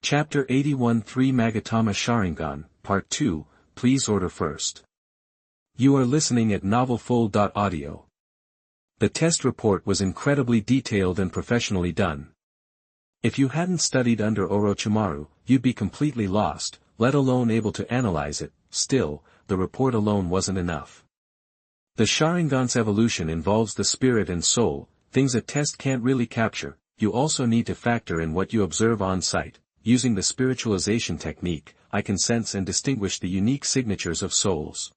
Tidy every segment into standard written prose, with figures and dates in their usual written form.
Chapter 81 Three Magatama Sharingan, Part 2, Please order first. You are listening at novelfull.audio. The test report was incredibly detailed and professionally done. If you hadn't studied under Orochimaru, you'd be completely lost, let alone able to analyze it. Still, the report alone wasn't enough. The Sharingan's evolution involves the spirit and soul, things a test can't really capture. You also need to factor in what you observe on site. Using the spiritualization technique, I can sense and distinguish the unique signatures of souls.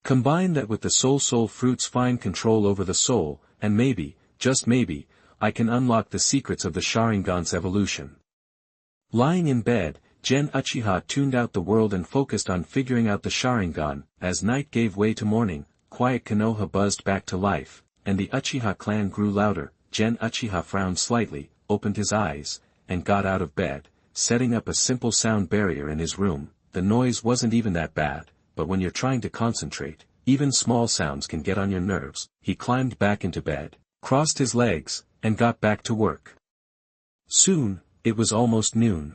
Combine that with the soul fruit's fine control over the soul, and maybe, just maybe, I can unlock the secrets of the Sharingan's evolution. Lying in bed, Gen Uchiha tuned out the world and focused on figuring out the Sharingan. As night gave way to morning, quiet Konoha buzzed back to life, and the Uchiha clan grew louder. Gen Uchiha frowned slightly, opened his eyes, and got out of bed, setting up a simple sound barrier in his room. The noise wasn't even that bad, but when you're trying to concentrate, even small sounds can get on your nerves. He climbed back into bed, crossed his legs, and got back to work. Soon, it was almost noon.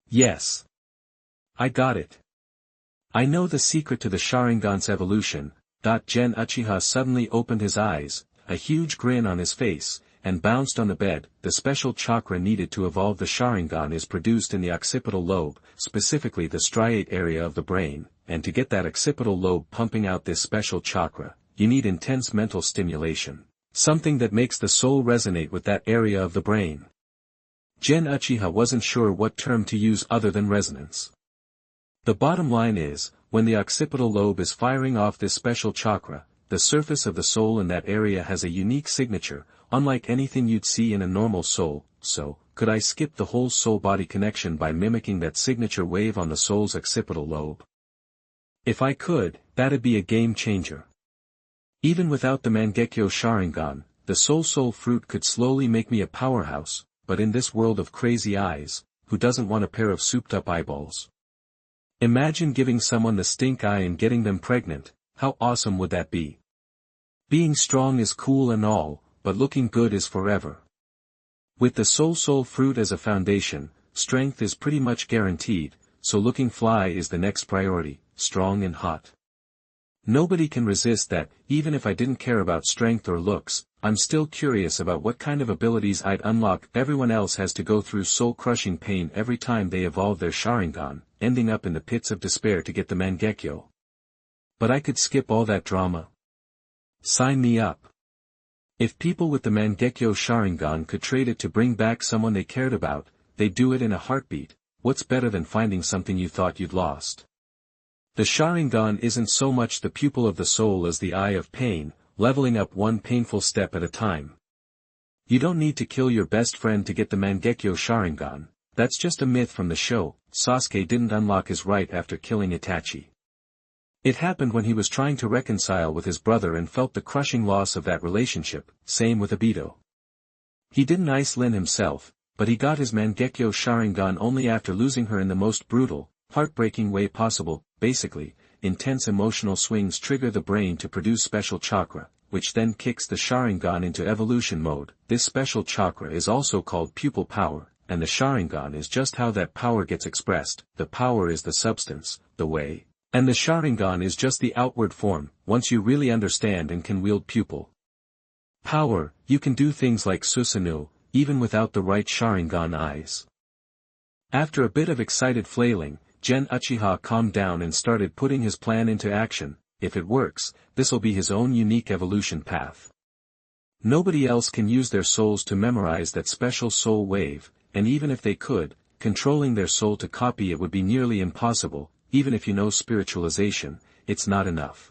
Yes. I got it. I know the secret to the Sharingan's evolution. Gen Uchiha suddenly opened his eyes, a huge grin on his face, and bounced on the bed. The special chakra needed to evolve the Sharingan is produced in the occipital lobe, specifically the striate area of the brain, and to get that occipital lobe pumping out this special chakra, you need intense mental stimulation, something that makes the soul resonate with that area of the brain. Gen Uchiha wasn't sure what term to use other than resonance. The bottom line is, when the occipital lobe is firing off this special chakra, the surface of the soul in that area has a unique signature, unlike anything you'd see in a normal soul. So, could I skip the whole soul-body connection by mimicking that signature wave on the soul's occipital lobe? If I could, that'd be a game changer. Even without the Mangekyo Sharingan, the soul fruit could slowly make me a powerhouse, but in this world of crazy eyes, who doesn't want a pair of souped-up eyeballs? Imagine giving someone the stink eye and getting them pregnant. How awesome would that be? Being strong is cool and all, but looking good is forever. With the soul fruit as a foundation, strength is pretty much guaranteed, so looking fly is the next priority, strong and hot. Nobody can resist that. Even if I didn't care about strength or looks, I'm still curious about what kind of abilities I'd unlock. Everyone else has to go through soul-crushing pain every time they evolve their Sharingan, ending up in the pits of despair to get the Mangekyo. But I could skip all that drama. Sign me up. If people with the Mangekyo Sharingan could trade it to bring back someone they cared about, they'd do it in a heartbeat. What's better than finding something you thought you'd lost? The Sharingan isn't so much the pupil of the soul as the eye of pain, leveling up one painful step at a time. You don't need to kill your best friend to get the Mangekyo Sharingan. That's just a myth from the show. Sasuke didn't unlock his right after killing Itachi. It happened when he was trying to reconcile with his brother and felt the crushing loss of that relationship. Same with Obito. He didn't ice Lin himself, but he got his Mangekyo Sharingan only after losing her in the most brutal, heartbreaking way possible. Basically, intense emotional swings trigger the brain to produce special chakra, which then kicks the Sharingan into evolution mode. This special chakra is also called pupil power, and the Sharingan is just how that power gets expressed. The power is the substance, the way. And the Sharingan is just the outward form. Once you really understand and can wield pupil power, you can do things like Susanoo, even without the right Sharingan eyes. After a bit of excited flailing, Gen Uchiha calmed down and started putting his plan into action. If it works, this'll be his own unique evolution path. Nobody else can use their souls to memorize that special soul wave, and even if they could, controlling their soul to copy it would be nearly impossible. Even if you know spiritualization, it's not enough.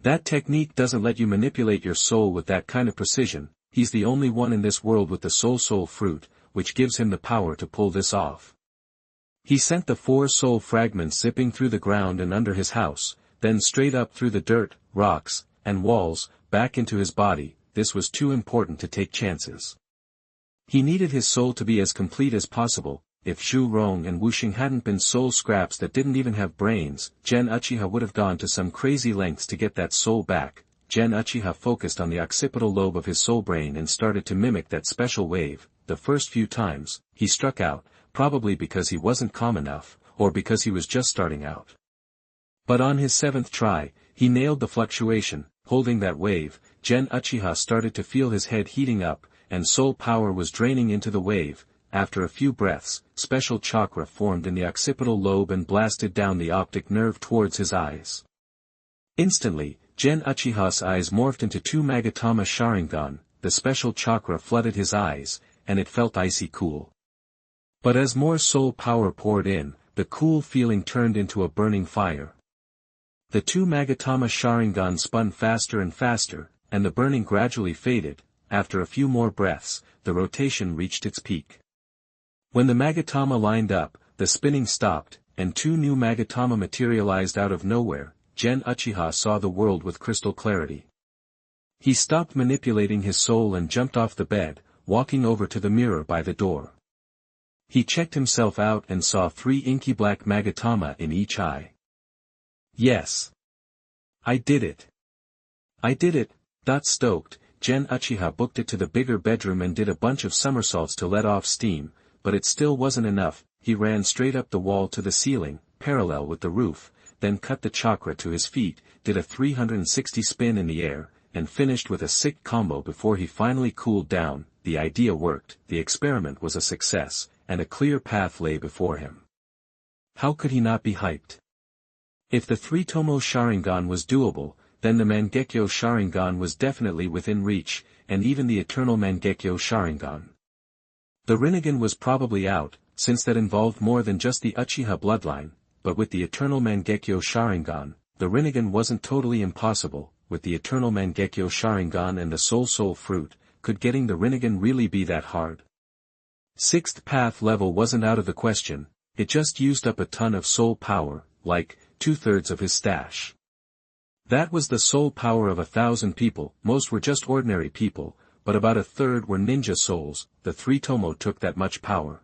That technique doesn't let you manipulate your soul with that kind of precision. He's the only one in this world with the soul fruit, which gives him the power to pull this off. He sent the 4 soul fragments zipping through the ground and under his house, then straight up through the dirt, rocks, and walls, back into his body. This was too important to take chances. He needed his soul to be as complete as possible. If Shu Rong and Wuxing hadn't been soul scraps that didn't even have brains, Gen Uchiha would have gone to some crazy lengths to get that soul back. Gen Uchiha focused on the occipital lobe of his soul brain and started to mimic that special wave. The first few times, he struck out, probably because he wasn't calm enough, or because he was just starting out. But on his 7th try, he nailed the fluctuation. Holding that wave, Uchiha started to feel his head heating up, and soul power was draining into the wave. After a few breaths, special chakra formed in the occipital lobe and blasted down the optic nerve towards his eyes. Instantly, Uchiha's eyes morphed into 2 Magatama Sharingan, the special chakra flooded his eyes, and it felt icy cool. But as more soul power poured in, the cool feeling turned into a burning fire. The 2 Magatama Sharingan spun faster and faster, and the burning gradually faded. After a few more breaths, the rotation reached its peak. When the Magatama lined up, the spinning stopped, and 2 new Magatama materialized out of nowhere. Uchiha saw the world with crystal clarity. He stopped manipulating his soul and jumped off the bed, walking over to the mirror by the door. He checked himself out and saw 3 inky black Magatama in each eye. Yes. I did it. I did it. Stoked, Uchiha booked it to the bigger bedroom and did a bunch of somersaults to let off steam, but it still wasn't enough. He ran straight up the wall to the ceiling, parallel with the roof, then cut the chakra to his feet, did a 360 spin in the air, and finished with a sick combo before he finally cooled down. The idea worked, the experiment was a success, and a clear path lay before him. How could he not be hyped? If the 3-Tomo Sharingan was doable, then the Mangekyo Sharingan was definitely within reach, and even the Eternal Mangekyo Sharingan. The Rinnegan was probably out, since that involved more than just the Uchiha bloodline, but with the Eternal Mangekyo Sharingan, the Rinnegan wasn't totally impossible. With the Eternal Mangekyo Sharingan and the Soul Fruit, could getting the Rinnegan really be that hard? 6th path level wasn't out of the question, it just used up a ton of soul power, like 2/3 of his stash. That was the soul power of 1,000 people. Most were just ordinary people, but about 1/3 were ninja souls. The 3-Tomo took that much power.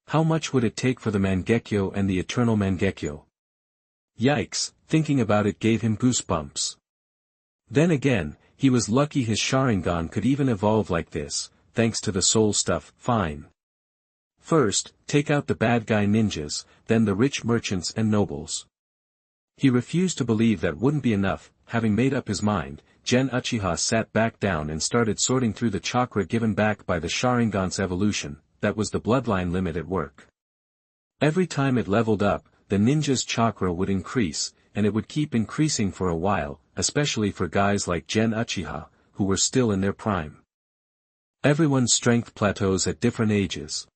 How much would it take for the Mangekyo and the Eternal Mangekyo? Yikes, thinking about it gave him goosebumps. Then again, he was lucky his Sharingan could even evolve like this, thanks to the soul stuff. Fine. First, take out the bad guy ninjas, then the rich merchants and nobles. He refused to believe that wouldn't be enough. Having made up his mind, Uchiha sat back down and started sorting through the chakra given back by the Sharingan's evolution. That was the bloodline limit at work. Every time it leveled up, the ninja's chakra would increase, and it would keep increasing for a while, especially for guys like Uchiha, who were still in their prime. Everyone's strength plateaus at different ages.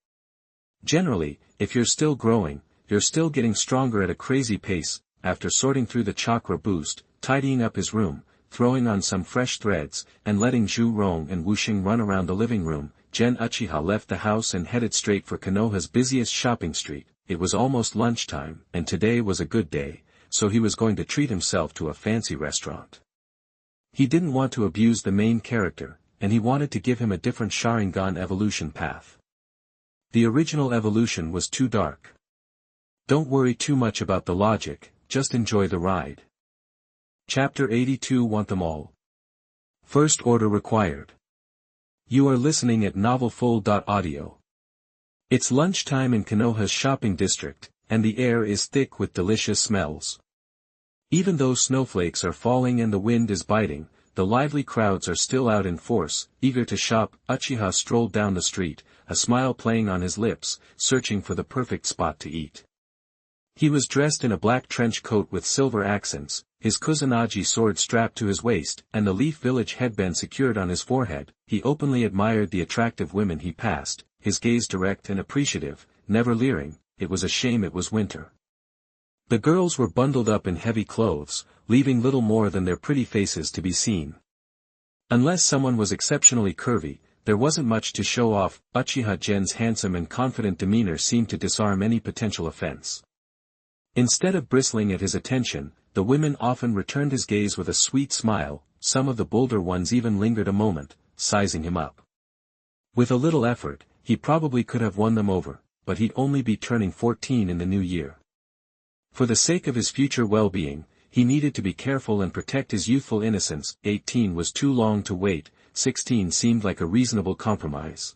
Generally, if you're still growing, you're still getting stronger at a crazy pace. After sorting through the chakra boost, tidying up his room, throwing on some fresh threads, and letting Zhu Rong and Wuxing run around the living room, Uchiha left the house and headed straight for Konoha's busiest shopping street. It was almost lunchtime, and today was a good day, so he was going to treat himself to a fancy restaurant. He didn't want to abuse the main character, and he wanted to give him a different Sharingan evolution path. The original evolution was too dark. Don't worry too much about the logic, just enjoy the ride. Chapter 82 Want Them All. First order required. You are listening at novelfull.audio. It's lunchtime in Konoha's shopping district, and the air is thick with delicious smells. Even though snowflakes are falling and the wind is biting, the lively crowds are still out in force, eager to shop. Uchiha strolled down the street, a smile playing on his lips, searching for the perfect spot to eat. He was dressed in a black trench coat with silver accents, his Kusanagi sword strapped to his waist, and the Leaf Village headband secured on his forehead. He openly admired the attractive women he passed, his gaze direct and appreciative, never leering. It was a shame it was winter. The girls were bundled up in heavy clothes, leaving little more than their pretty faces to be seen. Unless someone was exceptionally curvy, there wasn't much to show off. Uchiha Gen's handsome and confident demeanor seemed to disarm any potential offense. Instead of bristling at his attention, the women often returned his gaze with a sweet smile. Some of the bolder ones even lingered a moment, sizing him up. With a little effort, he probably could have won them over, but he'd only be turning 14 in the new year. For the sake of his future well-being, he needed to be careful and protect his youthful innocence. 18 was too long to wait, 16 seemed like a reasonable compromise.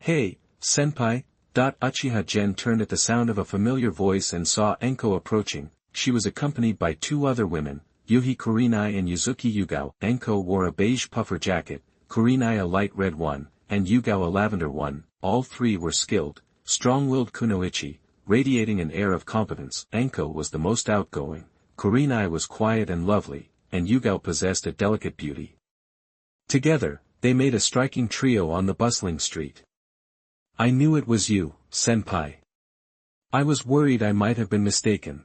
Hey, senpai, Uchiha Gen turned at the sound of a familiar voice and saw Enko approaching. She was accompanied by two other women, Yuhi Kurenai and Yuzuki Yugao. Enko wore a beige puffer jacket, Kurenai a light red one, and Yugao a lavender one. All three were skilled, strong-willed kunoichi, radiating an air of competence. Enko was the most outgoing, Kurenai was quiet and lovely, and Yugao possessed a delicate beauty. Together, they made a striking trio on the bustling street. I knew it was you, senpai. I was worried I might have been mistaken.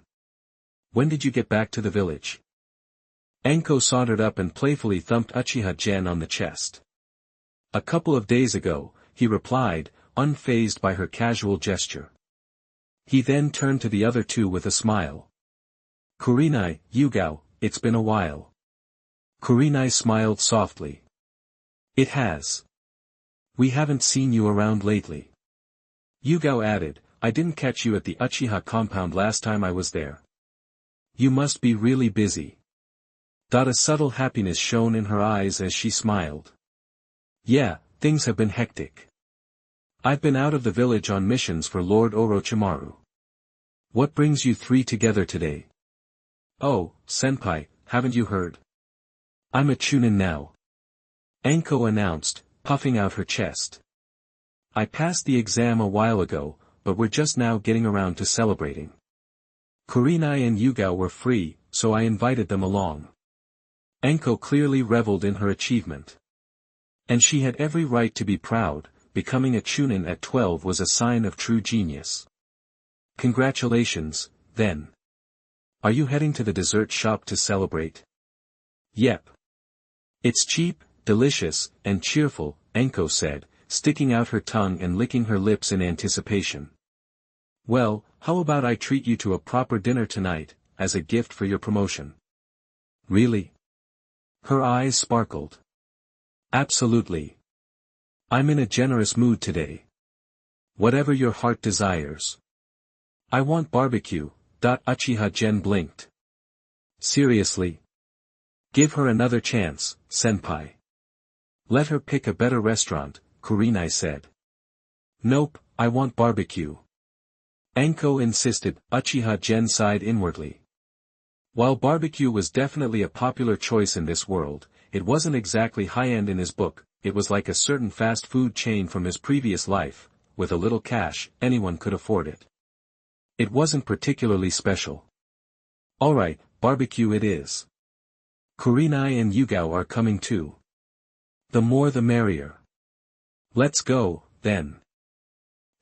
When did you get back to the village? Enko sauntered up and playfully thumped Uchiha Gen on the chest. A couple of days ago, he replied, unfazed by her casual gesture. He then turned to the other two with a smile. Kurenai, Yugao, it's been a while. Kurenai smiled softly. It has. We haven't seen you around lately. Yugao added, I didn't catch you at the Uchiha compound last time I was there. You must be really busy. A subtle happiness shone in her eyes as she smiled. Yeah, things have been hectic. I've been out of the village on missions for Lord Orochimaru. What brings you three together today? Oh, senpai, haven't you heard? I'm a Chunin now. Enko announced, puffing out her chest. I passed the exam a while ago, but we're just now getting around to celebrating. Kurenai and Yugao were free, so I invited them along. Enko clearly reveled in her achievement. And she had every right to be proud. Becoming a Chunin at 12 was a sign of true genius. Congratulations, then. Are you heading to the dessert shop to celebrate? Yep. It's cheap, delicious, and cheerful, Enko said, sticking out her tongue and licking her lips in anticipation. Well, how about I treat you to a proper dinner tonight, as a gift for your promotion? Really? Her eyes sparkled. Absolutely. I'm in a generous mood today. Whatever your heart desires. I want barbecue. Uchiha Gen blinked. Seriously? Give her another chance, senpai. Let her pick a better restaurant, Kurenai said. Nope, I want barbecue. Enko insisted. Uchiha Gen sighed inwardly. While barbecue was definitely a popular choice in this world, it wasn't exactly high-end in his book. It was like a certain fast food chain from his previous life. With a little cash, anyone could afford it. It wasn't particularly special. Alright, barbecue it is. Kurenai and Yugao are coming too. The more the merrier. Let's go, then.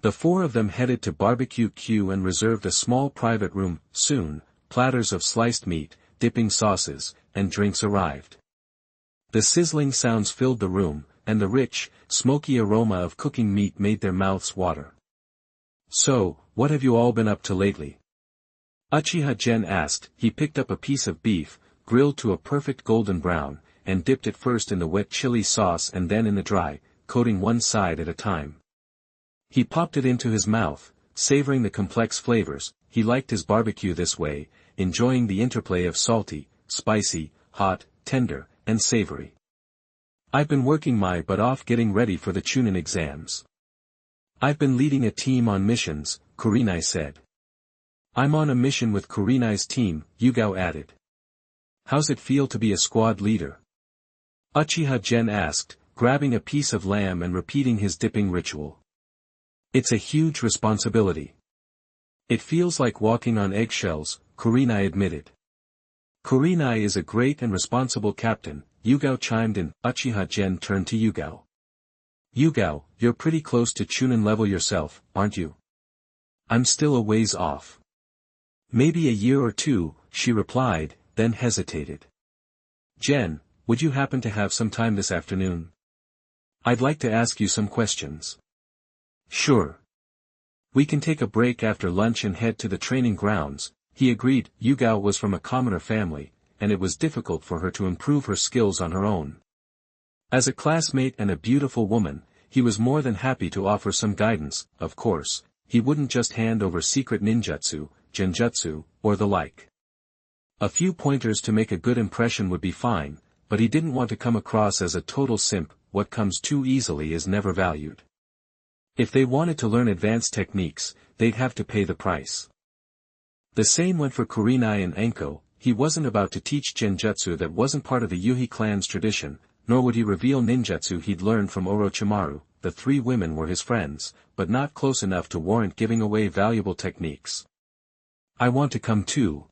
The four of them headed to Barbecue Q and reserved a small private room. Soon, platters of sliced meat, dipping sauces, and drinks arrived. The sizzling sounds filled the room, and the rich, smoky aroma of cooking meat made their mouths water. So, what have you all been up to lately? Uchiha Gen asked. He picked up a piece of beef, grilled to a perfect golden brown, and dipped it first in the wet chili sauce and then in the dry, coating one side at a time. He popped it into his mouth, savoring the complex flavors. He liked his barbecue this way, enjoying the interplay of salty, spicy, hot, tender, and savory. I've been working my butt off getting ready for the Chunin exams. I've been leading a team on missions, Kurenai said. I'm on a mission with Kurenai's team, Yugao added. How's it feel to be a squad leader? Uchiha Gen asked, grabbing a piece of lamb and repeating his dipping ritual. It's a huge responsibility. It feels like walking on eggshells, Kurenai admitted. Kurenai is a great and responsible captain, Yugao chimed in. Uchiha Gen turned to Yugao. Yugao, you're pretty close to Chunin level yourself, aren't you? I'm still a ways off. Maybe a year or two, she replied, then hesitated. Gen, would you happen to have some time this afternoon? I'd like to ask you some questions. Sure. We can take a break after lunch and head to the training grounds, he agreed. Yugao was from a commoner family, and it was difficult for her to improve her skills on her own. As a classmate and a beautiful woman, he was more than happy to offer some guidance. Of course, he wouldn't just hand over secret ninjutsu, genjutsu, or the like. A few pointers to make a good impression would be fine, but he didn't want to come across as a total simp. What comes too easily is never valued. If they wanted to learn advanced techniques, they'd have to pay the price. The same went for Kurenai and Anko. He wasn't about to teach genjutsu that wasn't part of the Yuhi clan's tradition, nor would he reveal ninjutsu he'd learned from Orochimaru. The three women were his friends, but not close enough to warrant giving away valuable techniques. I want to come too.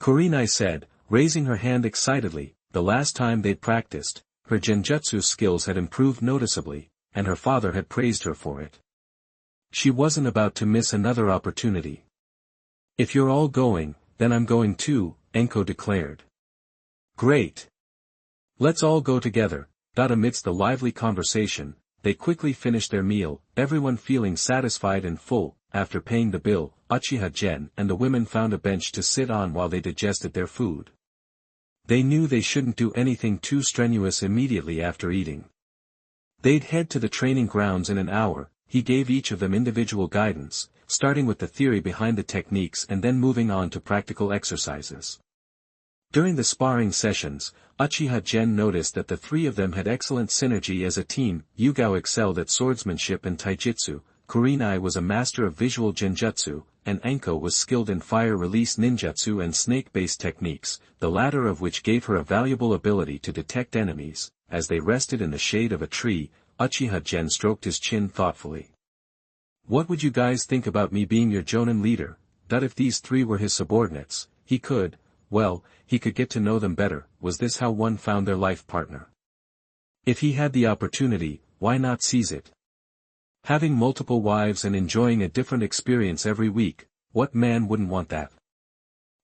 Kurenai said, raising her hand excitedly. The last time they'd practiced, her genjutsu skills had improved noticeably, and her father had praised her for it. She wasn't about to miss another opportunity. If you're all going, then I'm going too, Anko declared. Great. Let's all go together. Amidst the lively conversation, they quickly finished their meal, everyone feeling satisfied and full. After paying the bill, Uchiha Gen and the women found a bench to sit on while they digested their food. They knew they shouldn't do anything too strenuous immediately after eating. They'd head to the training grounds in an hour. He gave each of them individual guidance, starting with the theory behind the techniques and then moving on to practical exercises. During the sparring sessions, Uchiha Gen noticed that the three of them had excellent synergy as a team. Yugao excelled at swordsmanship and taijutsu, Kurenai was a master of visual genjutsu, and Anko was skilled in fire-release ninjutsu and snake-based techniques, the latter of which gave her a valuable ability to detect enemies. As they rested in the shade of a tree, Uchiha Gen stroked his chin thoughtfully. What would you guys think about me being your Jonin leader? If these three were his subordinates, he could get to know them better. Was this how one found their life partner? If he had the opportunity, why not seize it? Having multiple wives and enjoying a different experience every week, what man wouldn't want that?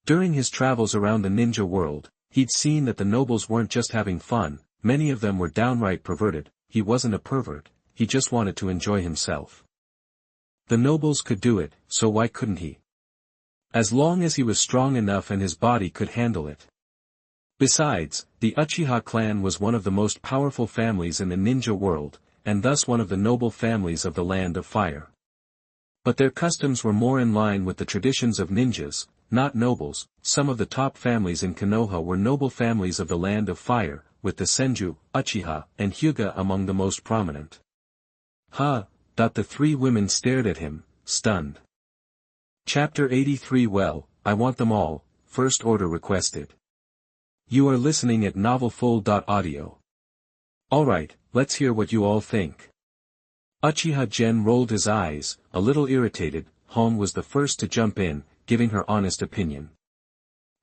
During his travels around the ninja world, he'd seen that the nobles weren't just having fun, many of them were downright perverted. He wasn't a pervert, he just wanted to enjoy himself. The nobles could do it, so why couldn't he? As long as he was strong enough and his body could handle it. Besides, the Uchiha clan was one of the most powerful families in the ninja world, and thus one of the noble families of the Land of Fire. But their customs were more in line with the traditions of ninjas, not nobles. Some of the top families in Konoha were noble families of the Land of Fire, with the Senju, Uchiha, and Hyuga among the most prominent. The three women stared at him, stunned. Chapter 83. Well, I want them all, First Order requested. You are listening at novelfull.audio. Alright, let's hear what you all think. Uchiha Gen rolled his eyes, a little irritated. Hong was the first to jump in, giving her honest opinion.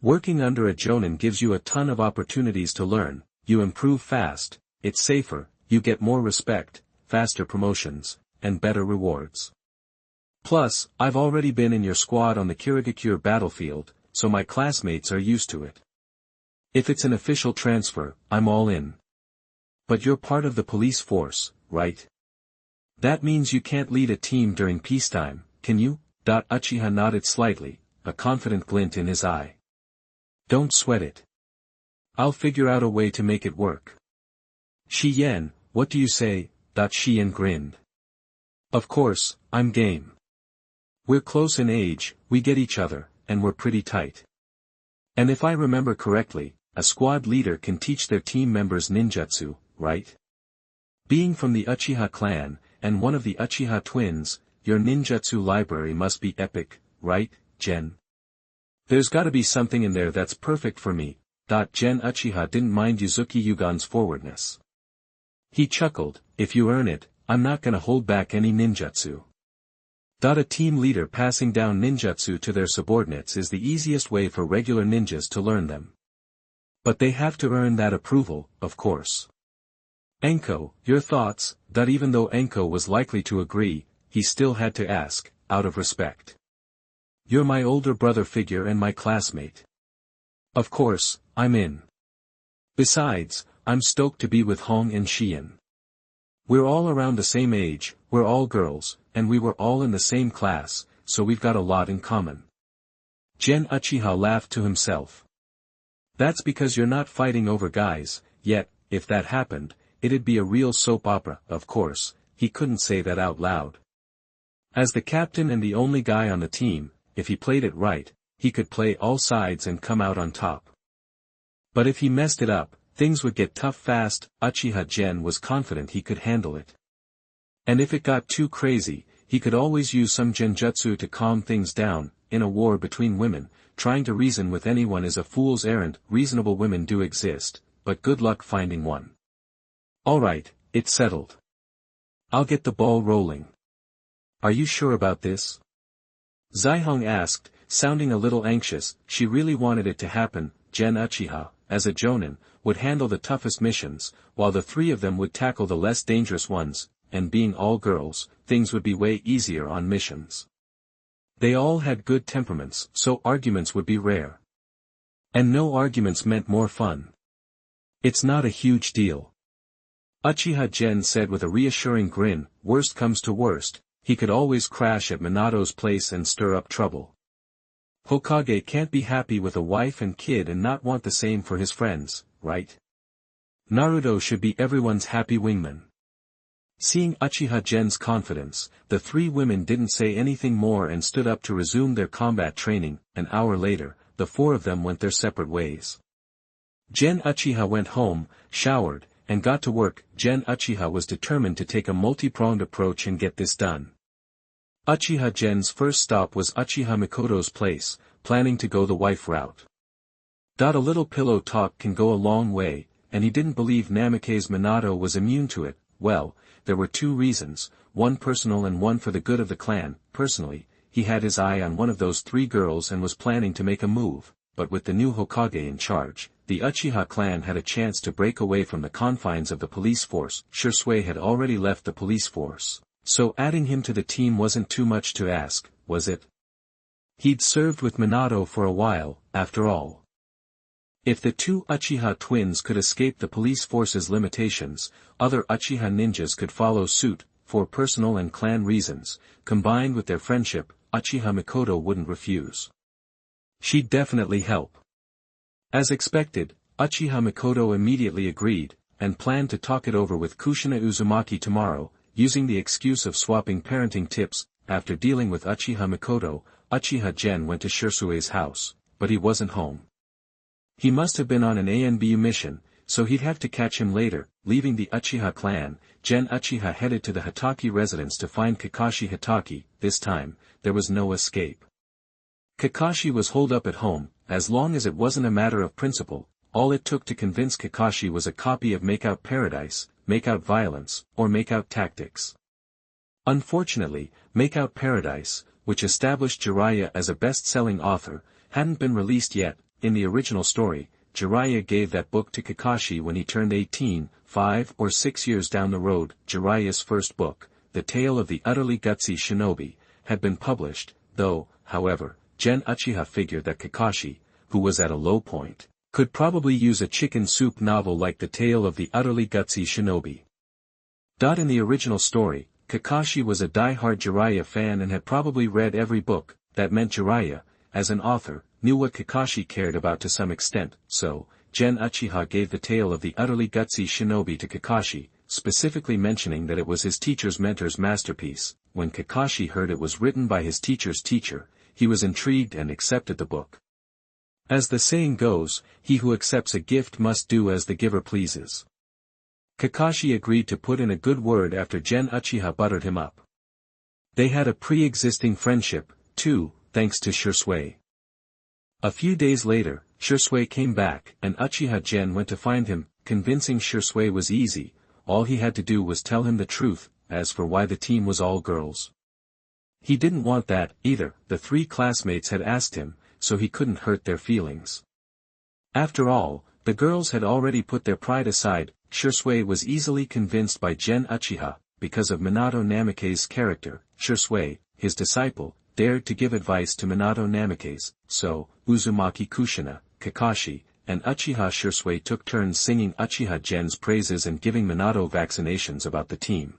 Working under a Jonin gives you a ton of opportunities to learn, you improve fast, it's safer, you get more respect, faster promotions, and better rewards. Plus, I've already been in your squad on the Kirigakure battlefield, so my classmates are used to it. If it's an official transfer, I'm all in. But you're part of the police force, right? That means you can't lead a team during peacetime, can you? Uchiha nodded slightly, a confident glint in his eye. Don't sweat it. I'll figure out a way to make it work. Shiyen, what do you say? Shiyen grinned. Of course, I'm game. We're close in age, we get each other, and we're pretty tight. And if I remember correctly, a squad leader can teach their team members ninjutsu, right? Being from the Uchiha clan, and one of the Uchiha twins, your ninjutsu library must be epic, right, Gen? There's gotta be something in there that's perfect for me. Gen Uchiha didn't mind Yuzuki Yugan's forwardness. He chuckled, if you earn it, I'm not gonna hold back any ninjutsu. A team leader passing down ninjutsu to their subordinates is the easiest way for regular ninjas to learn them. But they have to earn that approval, of course. Anko, your thoughts? Even though Anko was likely to agree, he still had to ask, out of respect. You're my older brother figure and my classmate. Of course, I'm in. Besides, I'm stoked to be with Hong and Shiyen. We're all around the same age, we're all girls, and we were all in the same class, so we've got a lot in common. Gen Uchiha laughed to himself. That's because you're not fighting over guys, yet, if that happened, it'd be a real soap opera. Of course, he couldn't say that out loud. As the captain and the only guy on the team, if he played it right, he could play all sides and come out on top. But if he messed it up, things would get tough fast. Uchiha Gen was confident he could handle it. And if it got too crazy, he could always use some genjutsu to calm things down. In a war between women, trying to reason with anyone is a fool's errand. Reasonable women do exist, but good luck finding one. Alright, it's settled. I'll get the ball rolling. Are you sure about this? Zaihong asked, sounding a little anxious. She really wanted it to happen. Gen Uchiha, as a jonin, would handle the toughest missions, while the three of them would tackle the less dangerous ones, and being all girls, things would be way easier on missions. They all had good temperaments, so arguments would be rare. And no arguments meant more fun. It's not a huge deal. Uchiha Gen said with a reassuring grin. Worst comes to worst, he could always crash at Minato's place and stir up trouble. Hokage can't be happy with a wife and kid and not want the same for his friends, right? Naruto should be everyone's happy wingman. Seeing Uchiha Gen's confidence, the three women didn't say anything more and stood up to resume their combat training. An hour later, the four of them went their separate ways. Gen Uchiha went home, showered, and got to work. Gen Uchiha was determined to take a multi-pronged approach and get this done. Uchiha Gen's first stop was Uchiha Mikoto's place, planning to go the wife route. A little pillow talk can go a long way, and he didn't believe Namake's Minato was immune to it. Well, there were two reasons, one personal and one for the good of the clan. Personally, he had his eye on one of those three girls and was planning to make a move, but with the new Hokage in charge, the Uchiha clan had a chance to break away from the confines of the police force. Shisui had already left the police force, so adding him to the team wasn't too much to ask, was it? He'd served with Minato for a while, after all. If the two Uchiha twins could escape the police force's limitations, other Uchiha ninjas could follow suit. For personal and clan reasons, combined with their friendship, Uchiha Mikoto wouldn't refuse. She'd definitely help. As expected, Uchiha Mikoto immediately agreed, and planned to talk it over with Kushina Uzumaki tomorrow, using the excuse of swapping parenting tips. After dealing with Uchiha Mikoto, Uchiha Gen went to Shisui's house, but he wasn't home. He must have been on an ANBU mission, so he'd have to catch him later. Leaving the Uchiha clan, Gen Uchiha headed to the Hitaki residence to find Kakashi Hitaki. This time, there was no escape. Kakashi was holed up at home. As long as it wasn't a matter of principle, all it took to convince Kakashi was a copy of Makeout Paradise, Makeout Violence, or Makeout Tactics. Unfortunately, Makeout Paradise, which established Jiraiya as a best-selling author, hadn't been released yet. In the original story, Jiraiya gave that book to Kakashi when he turned 18, 5 or 6 years down the road. Jiraiya's first book, The Tale of the Utterly Gutsy Shinobi, had been published, though, however, Gen Uchiha figured that Kakashi, who was at a low point, could probably use a chicken soup novel like The Tale of the Utterly Gutsy Shinobi. In the original story, Kakashi was a die-hard Jiraiya fan and had probably read every book. That meant Jiraiya, as an author, knew what Kakashi cared about to some extent, so, Gen Uchiha gave The Tale of the Utterly Gutsy Shinobi to Kakashi, specifically mentioning that it was his teacher's mentor's masterpiece. When Kakashi heard it was written by his teacher's teacher, he was intrigued and accepted the book. As the saying goes, he who accepts a gift must do as the giver pleases. Kakashi agreed to put in a good word after Gen Uchiha buttered him up. They had a pre-existing friendship, too, thanks to Shisui. A few days later, Shisui came back, and Uchiha Gen went to find him. Convincing Shisui was easy, all he had to do was tell him the truth. As for why the team was all girls, he didn't want that, either. The three classmates had asked him, so he couldn't hurt their feelings. After all, the girls had already put their pride aside. Shisui was easily convinced by Gen Uchiha, because of Minato Namake's character. Shisui, his disciple, dared to give advice to Minato Namake's, so, Uzumaki Kushina, Kakashi, and Uchiha Shisui took turns singing Uchiha Gen's praises and giving Minato vaccinations about the team.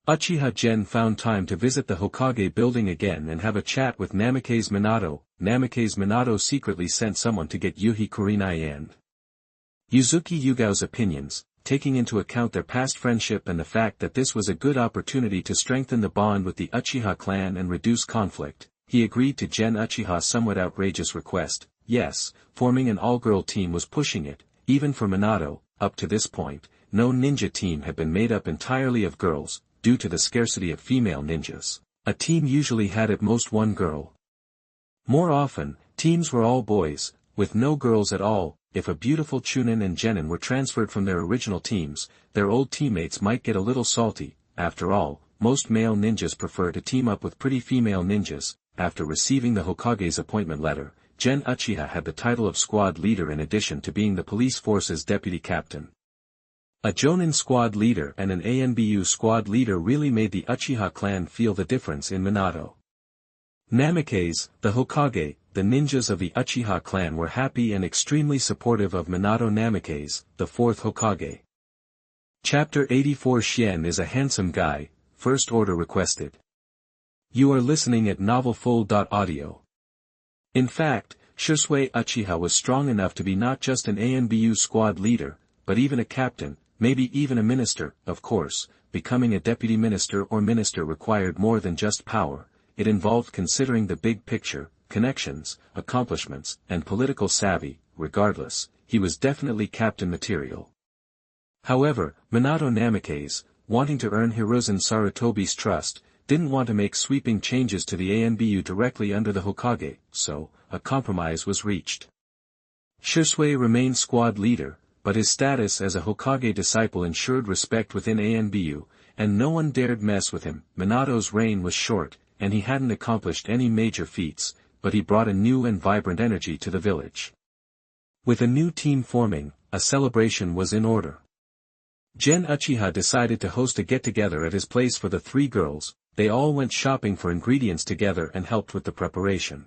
Uchiha Gen found time to visit the Hokage building again and have a chat with Namake's Minato. Namake's Minato secretly sent someone to get Yuhi Kurinai and Yuzuki Yugao's opinions, taking into account their past friendship and the fact that this was a good opportunity to strengthen the bond with the Uchiha clan and reduce conflict. He agreed to Gen Uchiha's somewhat outrageous request. Yes, forming an all-girl team was pushing it, even for Minato. Up to this point, no ninja team had been made up entirely of girls. due to the scarcity of female ninjas. A team usually had at most one girl. More often, teams were all boys, with no girls at all. If a beautiful Chunin and Genin were transferred from their original teams, their old teammates might get a little salty. After all, most male ninjas prefer to team up with pretty female ninjas. After receiving the Hokage's appointment letter, Gen Uchiha had the title of squad leader in addition to being the police force's deputy captain. A Jonin squad leader and an ANBU squad leader really made the Uchiha clan feel the difference in Minato. Namikaze, the Hokage, the ninjas of the Uchiha clan were happy and extremely supportive of Minato Namikaze, the fourth Hokage. Chapter 84 Xian is a handsome guy, First Order requested. You are listening at novelfull.audio. In fact, Shisui Uchiha was strong enough to be not just an ANBU squad leader, but even a captain, maybe even a minister. Of course, becoming a deputy minister or minister required more than just power. It involved considering the big picture, connections, accomplishments, and political savvy. Regardless, he was definitely captain material. However, Minato Namikaze, wanting to earn Hiruzen Sarutobi's trust, didn't want to make sweeping changes to the ANBU directly under the Hokage, so, a compromise was reached. Shisui remained squad leader, but his status as a Hokage disciple ensured respect within ANBU, and no one dared mess with him. Minato's reign was short, and he hadn't accomplished any major feats, but he brought a new and vibrant energy to the village. With a new team forming, a celebration was in order. Gen Uchiha decided to host a get-together at his place for the three girls. They all went shopping for ingredients together and helped with the preparation.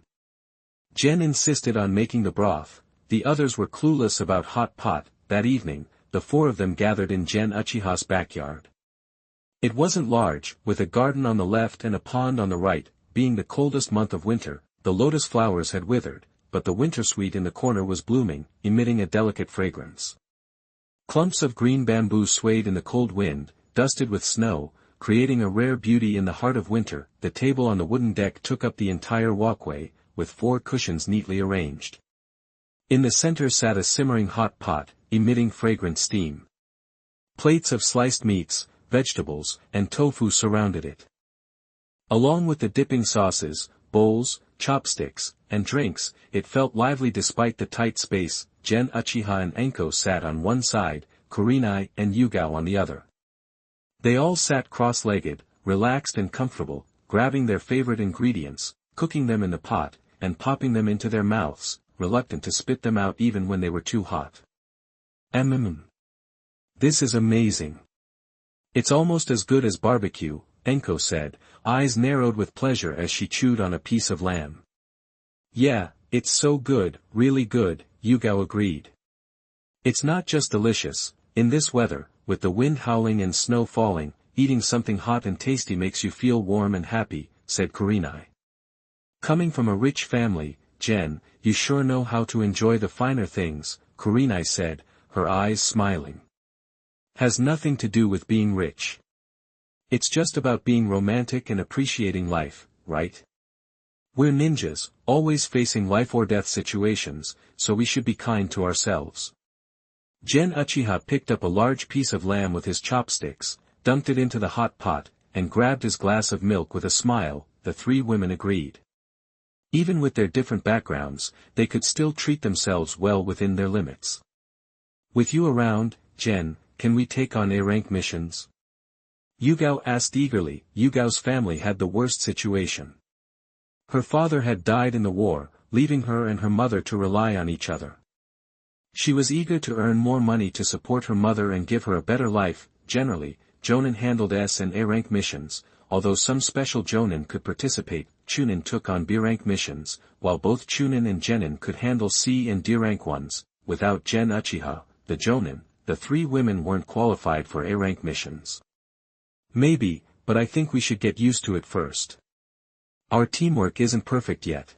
Gen insisted on making the broth. The others were clueless about hot pot. That evening, the four of them gathered in Gen Uchiha's backyard. It wasn't large, with a garden on the left and a pond on the right. Being the coldest month of winter, the lotus flowers had withered, but the wintersweet in the corner was blooming, emitting a delicate fragrance. Clumps of green bamboo swayed in the cold wind, dusted with snow, creating a rare beauty in the heart of winter. The table on the wooden deck took up the entire walkway, with 4 cushions neatly arranged. In the center sat a simmering hot pot, emitting fragrant steam. Plates of sliced meats, vegetables, and tofu surrounded it. Along with the dipping sauces, bowls, chopsticks, and drinks, it felt lively despite the tight space. Gen Uchiha and Enko sat on one side, Kurenai and Yugao on the other. They all sat cross-legged, relaxed and comfortable, grabbing their favorite ingredients, cooking them in the pot, and popping them into their mouths, reluctant to spit them out even when they were too hot. This is amazing. It's almost as good as barbecue, Enko said, eyes narrowed with pleasure as she chewed on a piece of lamb. Yeah, it's so good, really good, Yugao agreed. It's not just delicious, in this weather, with the wind howling and snow falling, eating something hot and tasty makes you feel warm and happy, said Kurenai. Coming from a rich family, Gen, you sure know how to enjoy the finer things, Kurenai said, her eyes smiling. Has nothing to do with being rich. It's just about being romantic and appreciating life, right? We're ninjas, always facing life or death situations, so we should be kind to ourselves. Gen Uchiha picked up a large piece of lamb with his chopsticks, dumped it into the hot pot, and grabbed his glass of milk with a smile. The three women agreed. Even with their different backgrounds, they could still treat themselves well within their limits. With you around, Gen, can we take on A-rank missions? Yugao asked eagerly. Yugao's family had the worst situation. Her father had died in the war, leaving her and her mother to rely on each other. She was eager to earn more money to support her mother and give her a better life. Generally, Jonin handled S and A-rank missions, although some special Jonin could participate. Chunin took on B-rank missions, while both Chunin and Genin could handle C and D-rank ones. Without Gen Uchiha, the Jonin, the three women weren't qualified for A-rank missions. Maybe, but I think we should get used to it first. Our teamwork isn't perfect yet.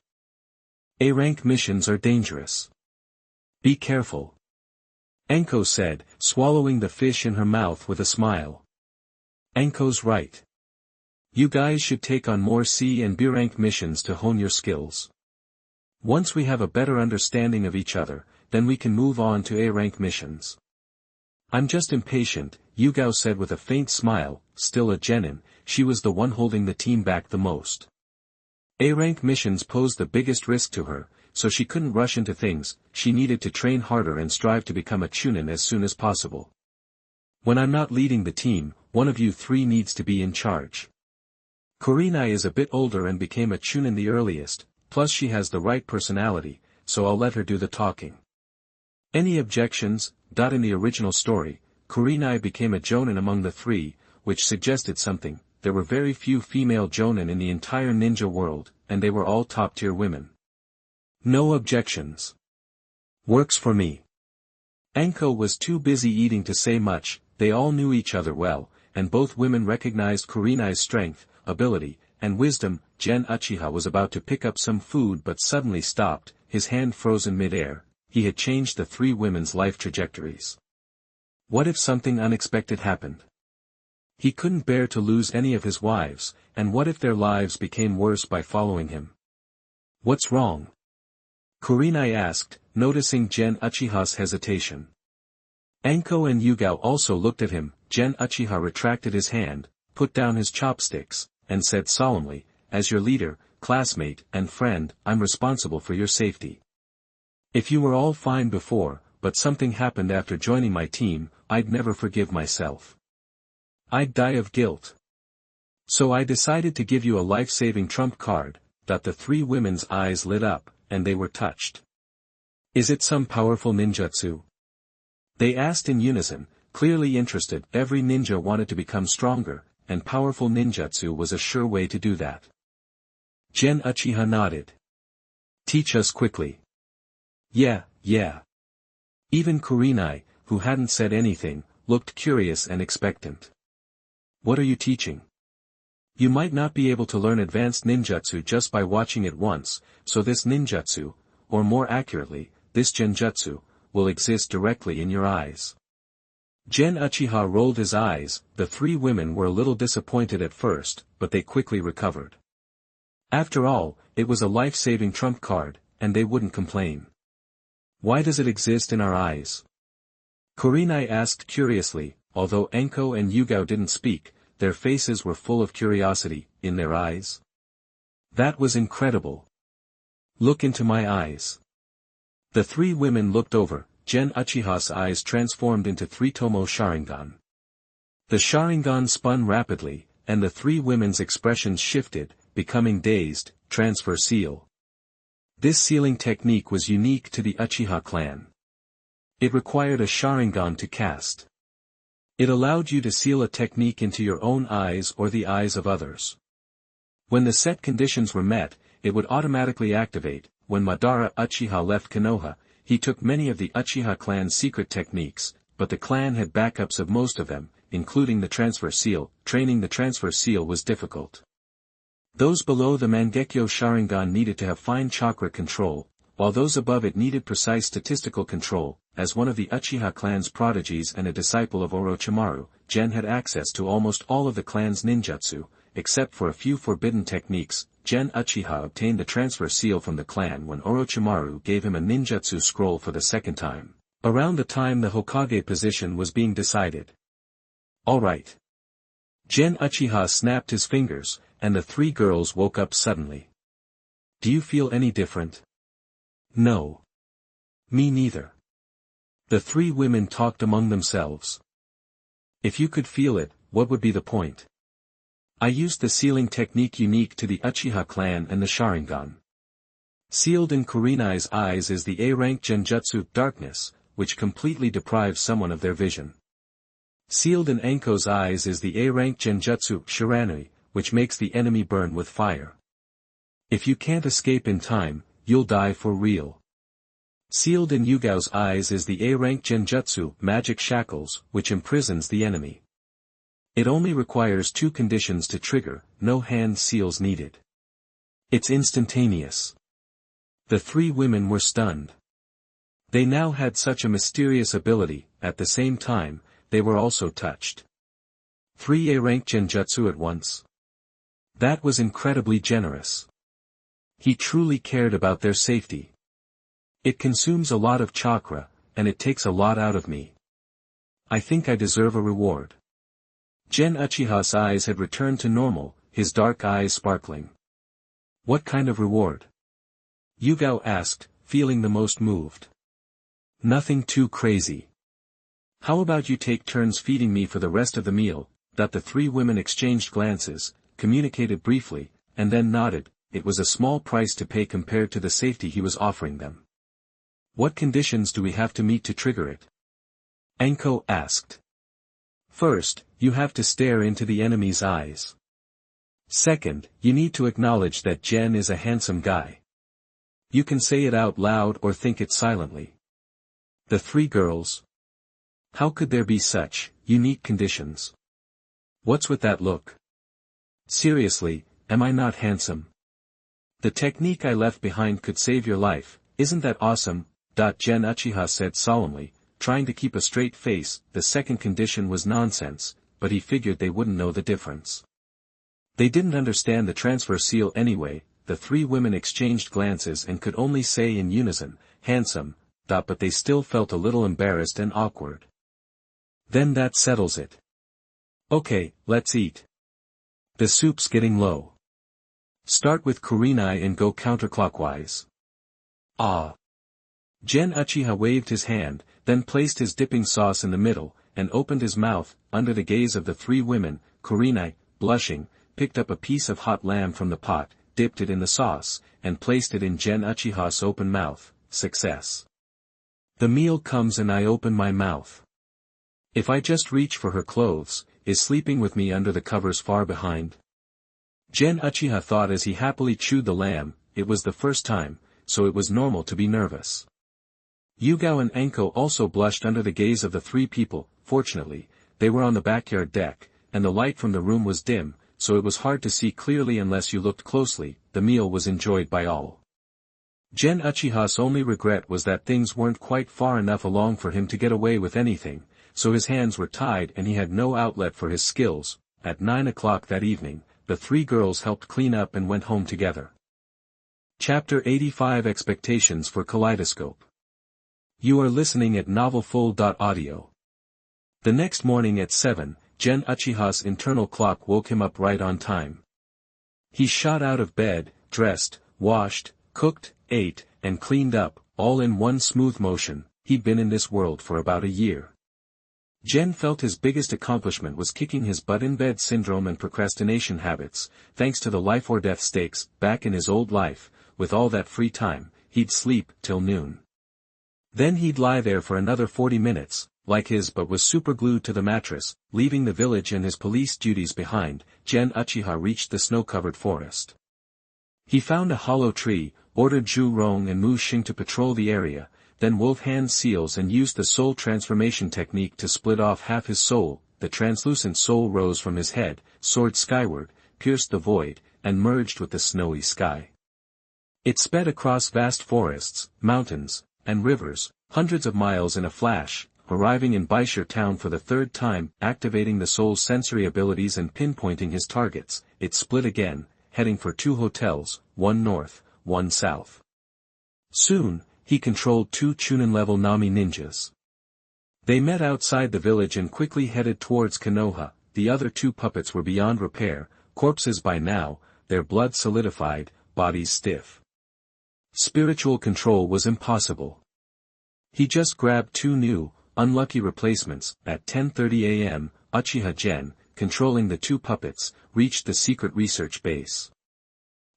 A-rank missions are dangerous. Be careful. Enko said, swallowing the fish in her mouth with a smile. Enko's right. You guys should take on more C and B-rank missions to hone your skills. Once we have a better understanding of each other, then we can move on to A-rank missions. I'm just impatient, Yugao said with a faint smile. Still a genin, she was the one holding the team back the most. A-rank missions posed the biggest risk to her, so she couldn't rush into things. She needed to train harder and strive to become a Chunin as soon as possible. When I'm not leading the team, one of you three needs to be in charge. Kurenai is a bit older and became a Chunin the earliest, plus she has the right personality, so I'll let her do the talking. Any objections? In the original story, Kurenai became a Jonin among the three, which suggested something. There were very few female Jonin in the entire ninja world, and they were all top-tier women. No objections. Works for me. Anko was too busy eating to say much. They all knew each other well, and both women recognized Kurenai's strength, ability, and wisdom. Uchiha was about to pick up some food but suddenly stopped, his hand frozen mid-air. He had changed the three women's life trajectories. What if something unexpected happened? He couldn't bear to lose any of his wives, and what if their lives became worse by following him? What's wrong? Kurenai asked, noticing Uchiha's hesitation. Anko and Yugao also looked at him. Uchiha retracted his hand, put down his chopsticks, and said solemnly, as your leader, classmate, and friend, I'm responsible for your safety. If you were all fine before, but something happened after joining my team, I'd never forgive myself. I'd die of guilt. So I decided to give you a life-saving trump card. The three women's eyes lit up, and they were touched. Is it some powerful ninjutsu? They asked in unison, clearly interested. Every ninja wanted to become stronger, and powerful ninjutsu was a sure way to do that. Uchiha nodded. Teach us quickly. Yeah. Even Kurenai, who hadn't said anything, looked curious and expectant. What are you teaching? You might not be able to learn advanced ninjutsu just by watching it once, so this ninjutsu, or more accurately, this genjutsu, will exist directly in your eyes. Uchiha rolled his eyes. The three women were a little disappointed at first, but they quickly recovered. After all, it was a life-saving trump card, and they wouldn't complain. Why does it exist in our eyes? Kurenai asked curiously. Although Anko and Yugao didn't speak, their faces were full of curiosity. In their eyes? That was incredible. Look into my eyes. The three women looked over. Uchiha's eyes transformed into Three-Tomo Sharingan. The Sharingan spun rapidly, and the three women's expressions shifted, becoming dazed. Transfer seal. This sealing technique was unique to the Uchiha clan. It required a Sharingan to cast. It allowed you to seal a technique into your own eyes or the eyes of others. When the set conditions were met, it would automatically activate. When Madara Uchiha left Konoha, he took many of the Uchiha clan's secret techniques, but the clan had backups of most of them, including the transfer seal. Training the transfer seal was difficult. Those below the Mangekyo Sharingan needed to have fine chakra control, while those above it needed precise statistical control. As one of the Uchiha clan's prodigies and a disciple of Orochimaru, Gen had access to almost all of the clan's ninjutsu, except for a few forbidden techniques. Uchiha obtained the transfer seal from the clan when Orochimaru gave him a ninjutsu scroll for the second time, around the time the Hokage position was being decided. Alright. Uchiha snapped his fingers, and the three girls woke up suddenly. Do you feel any different? No. Me neither. The three women talked among themselves. If you could feel it, what would be the point? I used the sealing technique unique to the Uchiha clan and the Sharingan. Sealed in Kurenai's eyes is the A-rank genjutsu darkness, which completely deprives someone of their vision. Sealed in Anko's eyes is the A-rank genjutsu shiranui, which makes the enemy burn with fire. If you can't escape in time, you'll die for real. Sealed in Yugao's eyes is the A-rank genjutsu magic shackles, which imprisons the enemy. It only requires two conditions to trigger, no hand seals needed. It's instantaneous. The three women were stunned. They now had such a mysterious ability. At the same time, they were also touched. 3 A-rank genjutsu at once. That was incredibly generous. He truly cared about their safety. It consumes a lot of chakra, and it takes a lot out of me. I think I deserve a reward. Gen Uchiha's eyes had returned to normal, his dark eyes sparkling. What kind of reward? Yugao asked, feeling the most moved. Nothing too crazy. How about you take turns feeding me for the rest of the meal? The three women exchanged glances, communicated briefly, and then nodded. It was a small price to pay compared to the safety he was offering them. What conditions do we have to meet to trigger it? Anko asked. First, you have to stare into the enemy's eyes. Second, you need to acknowledge that Gen is a handsome guy. You can say it out loud or think it silently. The three girls. How could there be such unique conditions? What's with that look? Seriously, am I not handsome? The technique I left behind could save your life, isn't that awesome? Gen Uchiha said solemnly, trying to keep a straight face. The second condition was nonsense, but he figured they wouldn't know the difference. They didn't understand the transfer seal anyway. The three women exchanged glances and could only say in unison, handsome, but they still felt a little embarrassed and awkward. Then that settles it. Okay, let's eat. The soup's getting low. Start with kurenai and go counterclockwise. Ah. Gen Uchiha waved his hand, then placed his dipping sauce in the middle, and opened his mouth. Under the gaze of the three women, Kurenai, blushing, picked up a piece of hot lamb from the pot, dipped it in the sauce, and placed it in Gen Uchiha's open mouth. Success. The meal comes and I open my mouth. If I just reach for her clothes, is sleeping with me under the covers far behind? Gen Uchiha thought as he happily chewed the lamb. It was the first time, so it was normal to be nervous. Yugao and Anko also blushed under the gaze of the three people. Fortunately, they were on the backyard deck, and the light from the room was dim, so it was hard to see clearly unless you looked closely. The meal was enjoyed by all. Gen Uchiha's only regret was that things weren't quite far enough along for him to get away with anything, so his hands were tied and he had no outlet for his skills. At 9 o'clock that evening, the three girls helped clean up and went home together. Chapter 85 Expectations for Kaleidoscope. You are listening at novelfull.audio. The next morning at 7, Gen Uchiha's internal clock woke him up right on time. He shot out of bed, dressed, washed, cooked, ate, and cleaned up, all in one smooth motion. He'd been in this world for about a year. Gen felt his biggest accomplishment was kicking his butt-in-bed syndrome and procrastination habits. Thanks to the life-or-death stakes. Back in his old life, with all that free time, he'd sleep till noon. Then he'd lie there for another 40 minutes, like his but was superglued to the mattress. Leaving the village and his police duties behind, Gen Uchiha reached the snow-covered forest. He found a hollow tree, ordered Zhu Rong and Mu Xing to patrol the area, then wove hand seals and used the soul transformation technique to split off half his soul. The translucent soul rose from his head, soared skyward, pierced the void, and merged with the snowy sky. It sped across vast forests, mountains, and rivers, hundreds of miles in a flash, arriving in Baishir town for the third time. Activating the soul's sensory abilities and pinpointing his targets, it split again, heading for 2 hotels, one north, one south. Soon, he controlled 2 Chunin-level Nami ninjas. They met outside the village and quickly headed towards Konoha. The other 2 puppets were beyond repair, corpses by now, their blood solidified, bodies stiff. Spiritual control was impossible. He just grabbed 2 new, unlucky replacements. At 10:30 a.m., Uchiha Gen, controlling the 2 puppets, reached the secret research base.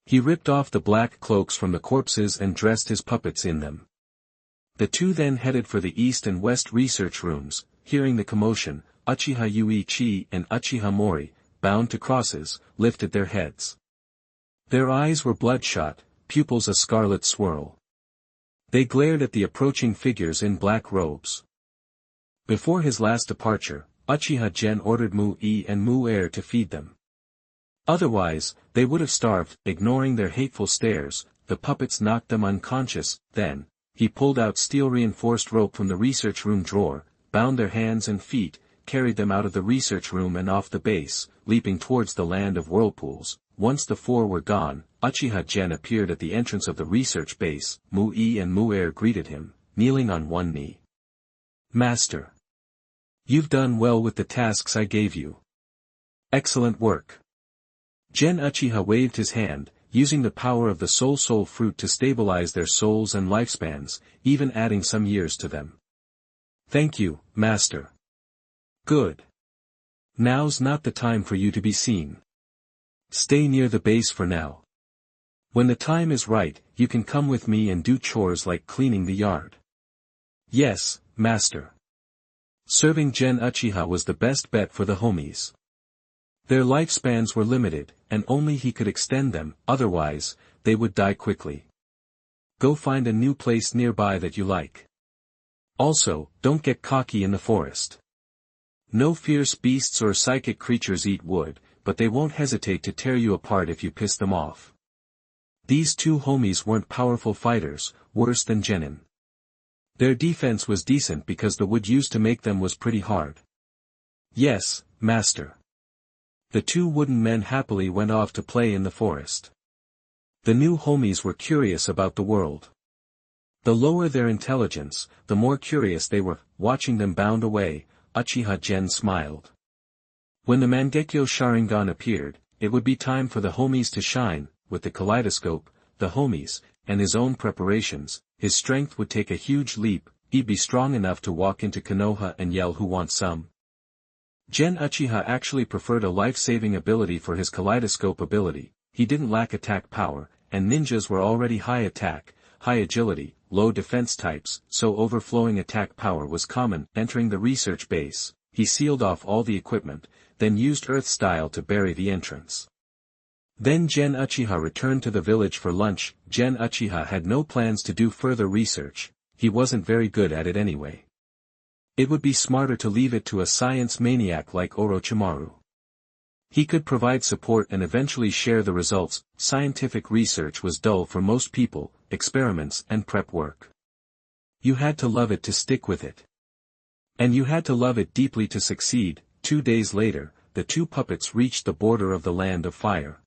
He ripped off the black cloaks from the corpses and dressed his puppets in them. The 2 then headed for the east and west research rooms. Hearing the commotion, Uchiha Yuichi and Uchiha Mori, bound to crosses, lifted their heads. Their eyes were bloodshot, pupils a scarlet swirl. They glared at the approaching figures in black robes. Before his last departure, Uchiha Gen ordered Mu-I and Mu-Er to feed them. Otherwise, they would have starved. Ignoring their hateful stares, the puppets knocked them unconscious. Then, he pulled out steel-reinforced rope from the research room drawer, bound their hands and feet, carried them out of the research room and off the base, leaping towards the land of whirlpools. Once the 4 were gone, Uchiha Gen appeared at the entrance of the research base. Mu-I and Mu-Er greeted him, kneeling on one knee. Master. You've done well with the tasks I gave you. Excellent work. Gen Uchiha waved his hand, using the power of the soul fruit to stabilize their souls and lifespans, even adding some years to them. Thank you, Master. Good. Now's not the time for you to be seen. Stay near the base for now. When the time is right, you can come with me and do chores like cleaning the yard. Yes, Master. Serving Gen Uchiha was the best bet for the homies. Their lifespans were limited, and only he could extend them, otherwise, they would die quickly. Go find a new place nearby that you like. Also, don't get cocky in the forest. No fierce beasts or psychic creatures eat wood, but they won't hesitate to tear you apart if you piss them off. These two homies weren't powerful fighters, worse than Genin. Their defense was decent because the wood used to make them was pretty hard. Yes, Master. The two wooden men happily went off to play in the forest. The new homies were curious about the world. The lower their intelligence, the more curious they were. Watching them bound away, Uchiha Gen smiled. When the Mangekyo Sharingan appeared, it would be time for the homies to shine. With the Kaleidoscope, the homies, and his own preparations, his strength would take a huge leap. He'd be strong enough to walk into Konoha and yell, "Who wants some?" Gen Uchiha actually preferred a life-saving ability for his Kaleidoscope ability. He didn't lack attack power, and ninjas were already high attack, high agility, low defense types, so overflowing attack power was common. Entering the research base, he sealed off all the equipment, then used Earth style to bury the entrance. Then Gen Uchiha returned to the village for lunch. Gen Uchiha had no plans to do further research, he wasn't very good at it anyway. It would be smarter to leave it to a science maniac like Orochimaru. He could provide support and eventually share the results. Scientific research was dull for most people, experiments and prep work. You had to love it to stick with it. And you had to love it deeply to succeed. 2 days later, the two puppets reached the border of the Land of Fire.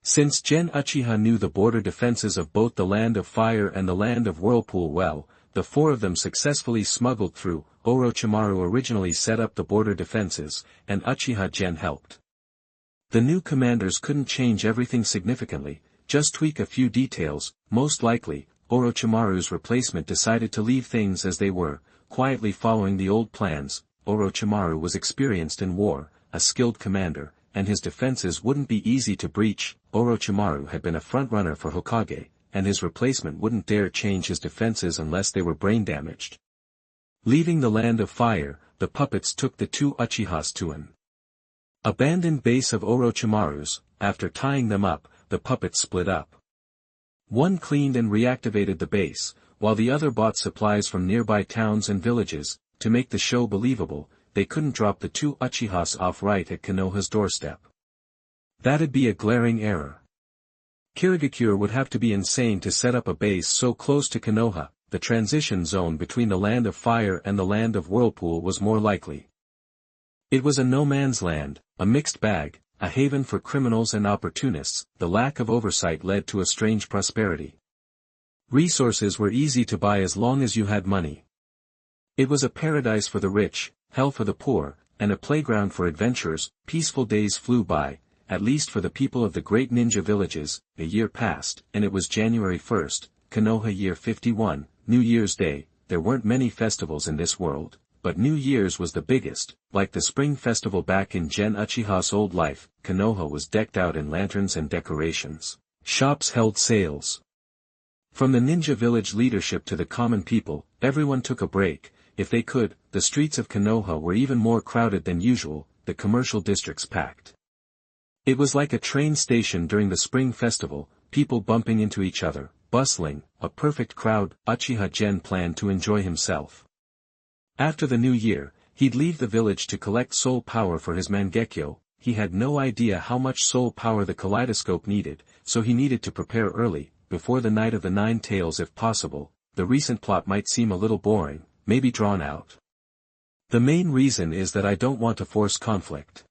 Since Gen Uchiha knew the border defenses of both the Land of Fire and the Land of Whirlpool well, the four of them successfully smuggled through. Orochimaru originally set up the border defenses, and Uchiha Gen helped. The new commanders couldn't change everything significantly, just tweak a few details. Most likely, Orochimaru's replacement decided to leave things as they were, quietly following the old plans. Orochimaru was experienced in war, a skilled commander, and his defenses wouldn't be easy to breach. Orochimaru had been a front-runner for Hokage, and his replacement wouldn't dare change his defenses unless they were brain-damaged. Leaving the Land of Fire, the puppets took the two Uchihas to an abandoned base of Orochimaru's. After tying them up, the puppets split up. One cleaned and reactivated the base, while the other bought supplies from nearby towns and villages. To make the show believable, they couldn't drop the two Uchihas off right at Konoha's doorstep. That'd be a glaring error. Kirigakure would have to be insane to set up a base so close to Konoha. The transition zone between the Land of Fire and the Land of Whirlpool was more likely. It was a no-man's land, a mixed bag, a haven for criminals and opportunists. The lack of oversight led to a strange prosperity. Resources were easy to buy as long as you had money. It was a paradise for the rich, hell for the poor, and a playground for adventurers. Peaceful days flew by, at least for the people of the great ninja villages. A year passed, and it was January 1st, Konoha year 51, New Year's Day. There weren't many festivals in this world, but New Year's was the biggest. Like the spring festival back in Gen Uchiha's old life, Konoha was decked out in lanterns and decorations. Shops held sales. From the ninja village leadership to the common people, everyone took a break. If they could, the streets of Konoha were even more crowded than usual, the commercial districts packed. It was like a train station during the spring festival, people bumping into each other, bustling, a perfect crowd. Uchiha Gen planned to enjoy himself. After the new year, he'd leave the village to collect soul power for his Mangekyo. He had no idea how much soul power the Kaleidoscope needed, so he needed to prepare early, before the Night of the Nine Tails if possible. The recent plot might seem a little boring, maybe drawn out. The main reason is that I don't want to force conflict.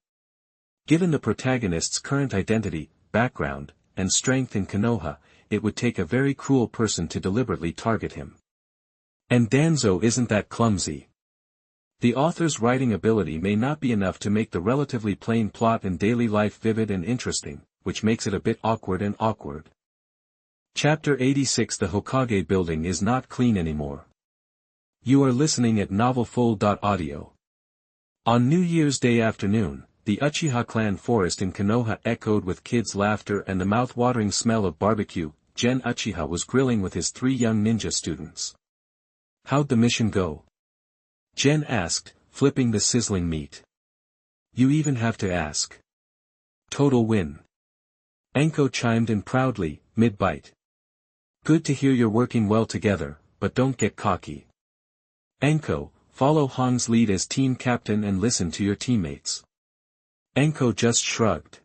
Given the protagonist's current identity, background, and strength in Konoha, it would take a very cruel person to deliberately target him. And Danzo isn't that clumsy. The author's writing ability may not be enough to make the relatively plain plot in daily life vivid and interesting, which makes it a bit awkward. Chapter 86 The Hokage Building is not clean anymore. You are listening at novelfull.audio. On New Year's Day afternoon, the Uchiha clan forest in Konoha echoed with kids' laughter and the mouth-watering smell of barbecue. Gen Uchiha was grilling with his 3 young ninja students. How'd the mission go? Gen asked, flipping the sizzling meat. You even have to ask. Total win. Anko chimed in proudly, mid-bite. Good to hear you're working well together, but don't get cocky. Anko, follow Hong's lead as team captain and listen to your teammates. Anko just shrugged.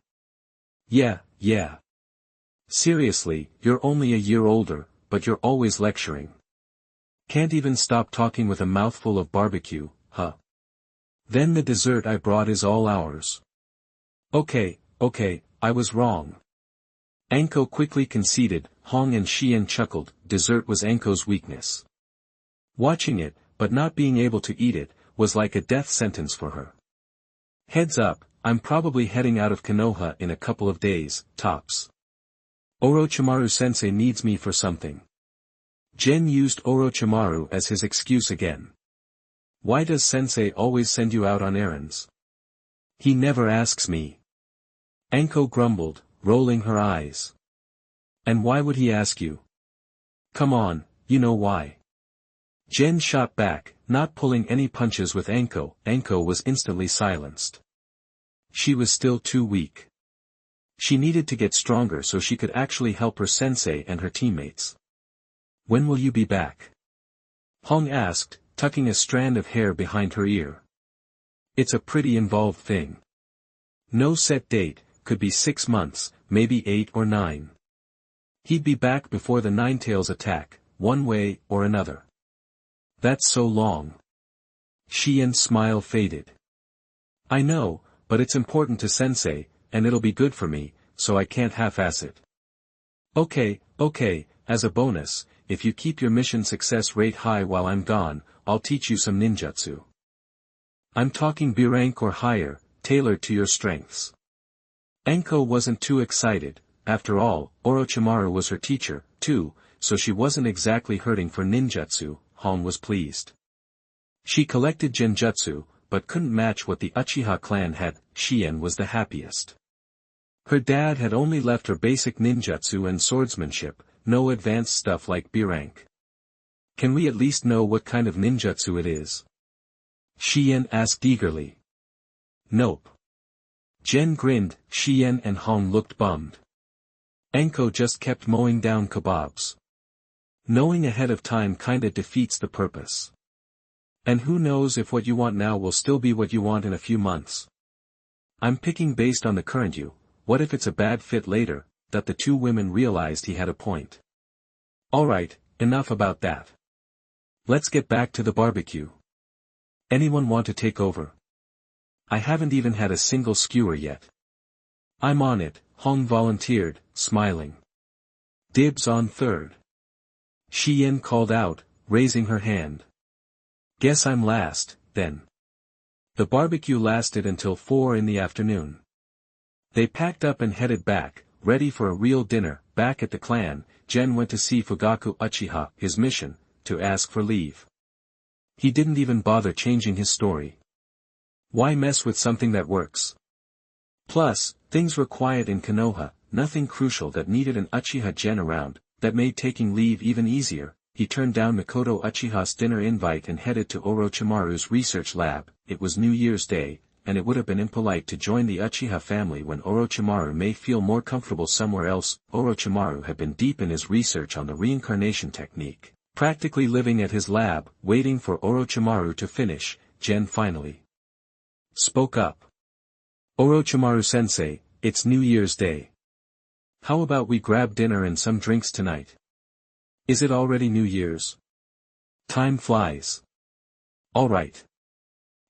Yeah. Seriously, you're only a year older, but you're always lecturing. Can't even stop talking with a mouthful of barbecue, huh? Then the dessert I brought is all ours. Okay, I was wrong. Anko quickly conceded. Hong and Xian chuckled. Dessert was Anko's weakness. Watching it, but not being able to eat it, was like a death sentence for her. Heads up, I'm probably heading out of Konoha in a couple of days, tops. Orochimaru-sensei needs me for something. Gen used Orochimaru as his excuse again. Why does sensei always send you out on errands? He never asks me. Anko grumbled, rolling her eyes. And why would he ask you? Come on, you know why. Gen shot back, not pulling any punches with Anko. Anko was instantly silenced. She was still too weak. She needed to get stronger so she could actually help her sensei and her teammates. When will you be back? Hong asked, tucking a strand of hair behind her ear. It's a pretty involved thing. No set date, could be 6 months, maybe 8 or 9. He'd be back before the Ninetales attack, one way or another. That's so long. Xian's smile faded. I know, but it's important to sensei, and it'll be good for me, so I can't half-ass it. Okay, as a bonus, if you keep your mission success rate high while I'm gone, I'll teach you some ninjutsu. I'm talking B rank or higher, tailored to your strengths. Anko wasn't too excited. After all, Orochimaru was her teacher, too, so she wasn't exactly hurting for ninjutsu. Hong was pleased. She collected genjutsu, but couldn't match what the Uchiha clan had. Xian was the happiest. Her dad had only left her basic ninjutsu and swordsmanship, no advanced stuff like B rank. Can we at least know what kind of ninjutsu it is? Xian asked eagerly. Nope. Gen grinned. Xian and Hong looked bummed. Anko just kept mowing down kebabs. Knowing ahead of time kinda defeats the purpose. And who knows if what you want now will still be what you want in a few months. I'm picking based on the current you. What if it's a bad fit later? That the 2 women realized he had a point. Alright, enough about that. Let's get back to the barbecue. Anyone want to take over? I haven't even had a single skewer yet. I'm on it, Hong volunteered, smiling. Dibs on third. Xian called out, raising her hand. Guess I'm last, then. The barbecue lasted until 4 in the afternoon. They packed up and headed back, ready for a real dinner. Back at the clan, Gen went to see Fugaku Uchiha, his mission, to ask for leave. He didn't even bother changing his story. Why mess with something that works? Plus, things were quiet in Konoha, nothing crucial that needed an Uchiha Gen around, that made taking leave even easier. He turned down Mikoto Uchiha's dinner invite and headed to Orochimaru's research lab. It was New Year's Day, and it would have been impolite to join the Uchiha family when Orochimaru may feel more comfortable somewhere else. Orochimaru had been deep in his research on the reincarnation technique, practically living at his lab, waiting for Orochimaru to finish. Gen finally spoke up. Orochimaru-sensei, it's New Year's Day. How about we grab dinner and some drinks tonight? Is it already New Year's? Time flies. Alright.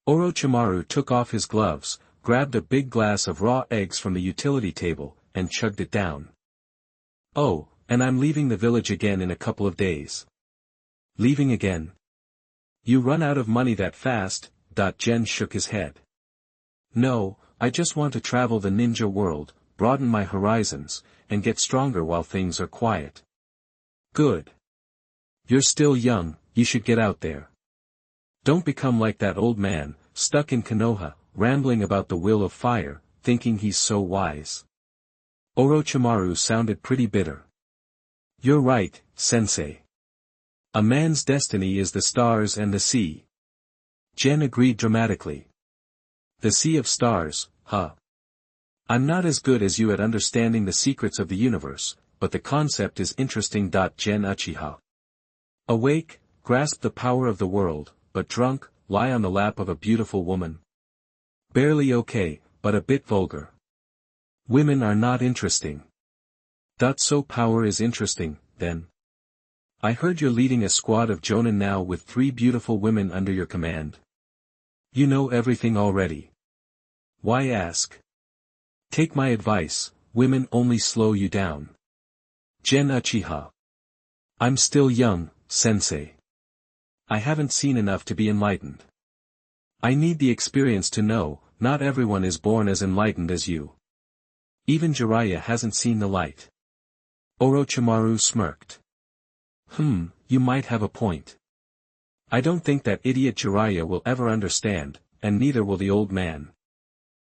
Orochimaru took off his gloves, grabbed a big glass of raw eggs from the utility table, and chugged it down. Oh, and I'm leaving the village again in a couple of days. Leaving again? You run out of money that fast? Gen shook his head. No, I just want to travel the ninja world, broaden my horizons, and get stronger while things are quiet. Good. You're still young, you should get out there. Don't become like that old man, stuck in Konoha, rambling about the will of fire, thinking he's so wise. Orochimaru sounded pretty bitter. You're right, sensei. A man's destiny is the stars and the sea. Gen agreed dramatically. The sea of stars, huh? I'm not as good as you at understanding the secrets of the universe, but the concept is interesting. Gen Uchiha. Awake, grasp the power of the world, but drunk, lie on the lap of a beautiful woman. Barely okay, but a bit vulgar. Women are not interesting. So power is interesting, then. I heard you're leading a squad of jonin now with 3 beautiful women under your command. You know everything already. Why ask? Take my advice, women only slow you down. Gen Uchiha. I'm still young, sensei. I haven't seen enough to be enlightened. I need the experience to know, not everyone is born as enlightened as you. Even Jiraiya hasn't seen the light. Orochimaru smirked. You might have a point. I don't think that idiot Jiraiya will ever understand, and neither will the old man.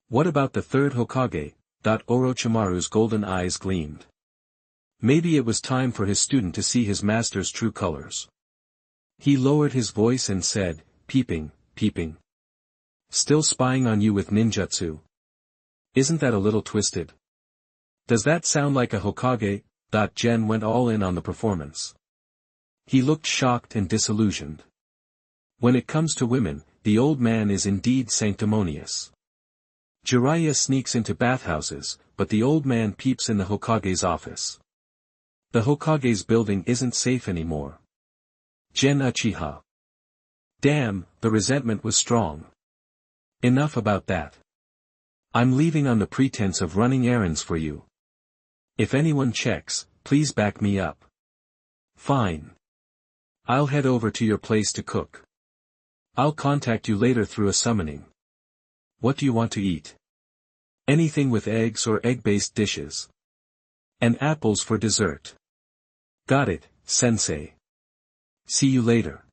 What about the third Hokage? Orochimaru's golden eyes gleamed. Maybe it was time for his student to see his master's true colors. He lowered his voice and said, peeping. Still spying on you with ninjutsu. Isn't that a little twisted? Does that sound like a Hokage? Gen went all in on the performance. He looked shocked and disillusioned. When it comes to women, the old man is indeed sanctimonious. Jiraiya sneaks into bathhouses, but the old man peeps in the Hokage's office. The Hokage's building isn't safe anymore. Gen Uchiha. Damn, the resentment was strong. Enough about that. I'm leaving on the pretense of running errands for you. If anyone checks, please back me up. Fine. I'll head over to your place to cook. I'll contact you later through a summoning. What do you want to eat? Anything with eggs or egg-based dishes. And apples for dessert. Got it, sensei. See you later.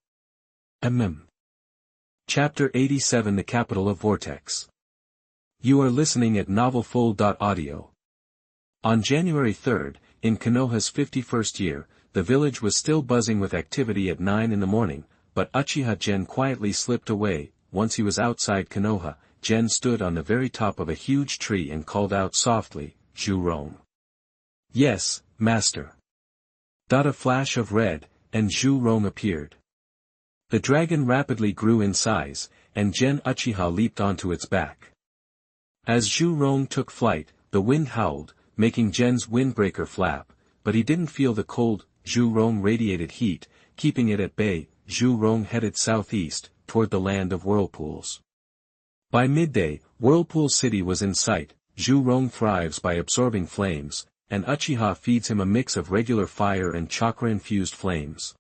Chapter 87 The Capital of Vortex. You are listening at novelfull.audio. On January 3rd, in Konoha's 51st year, the village was still buzzing with activity at 9 in the morning, but Uchiha Gen quietly slipped away. Once he was outside Konoha, Gen stood on the very top of a huge tree and called out softly, Zhu. Yes, master. A flash of red, and Zhu appeared. The dragon rapidly grew in size, and Gen Uchiha leaped onto its back. As Zhu took flight, the wind howled, making Gen's windbreaker flap, but he didn't feel the cold. Zhu radiated heat, keeping it at bay. Zhu headed southeast, toward the land of whirlpools. By midday, Whirlpool City was in sight. Zhu thrives by absorbing flames, and Uchiha feeds him a mix of regular fire and chakra-infused flames.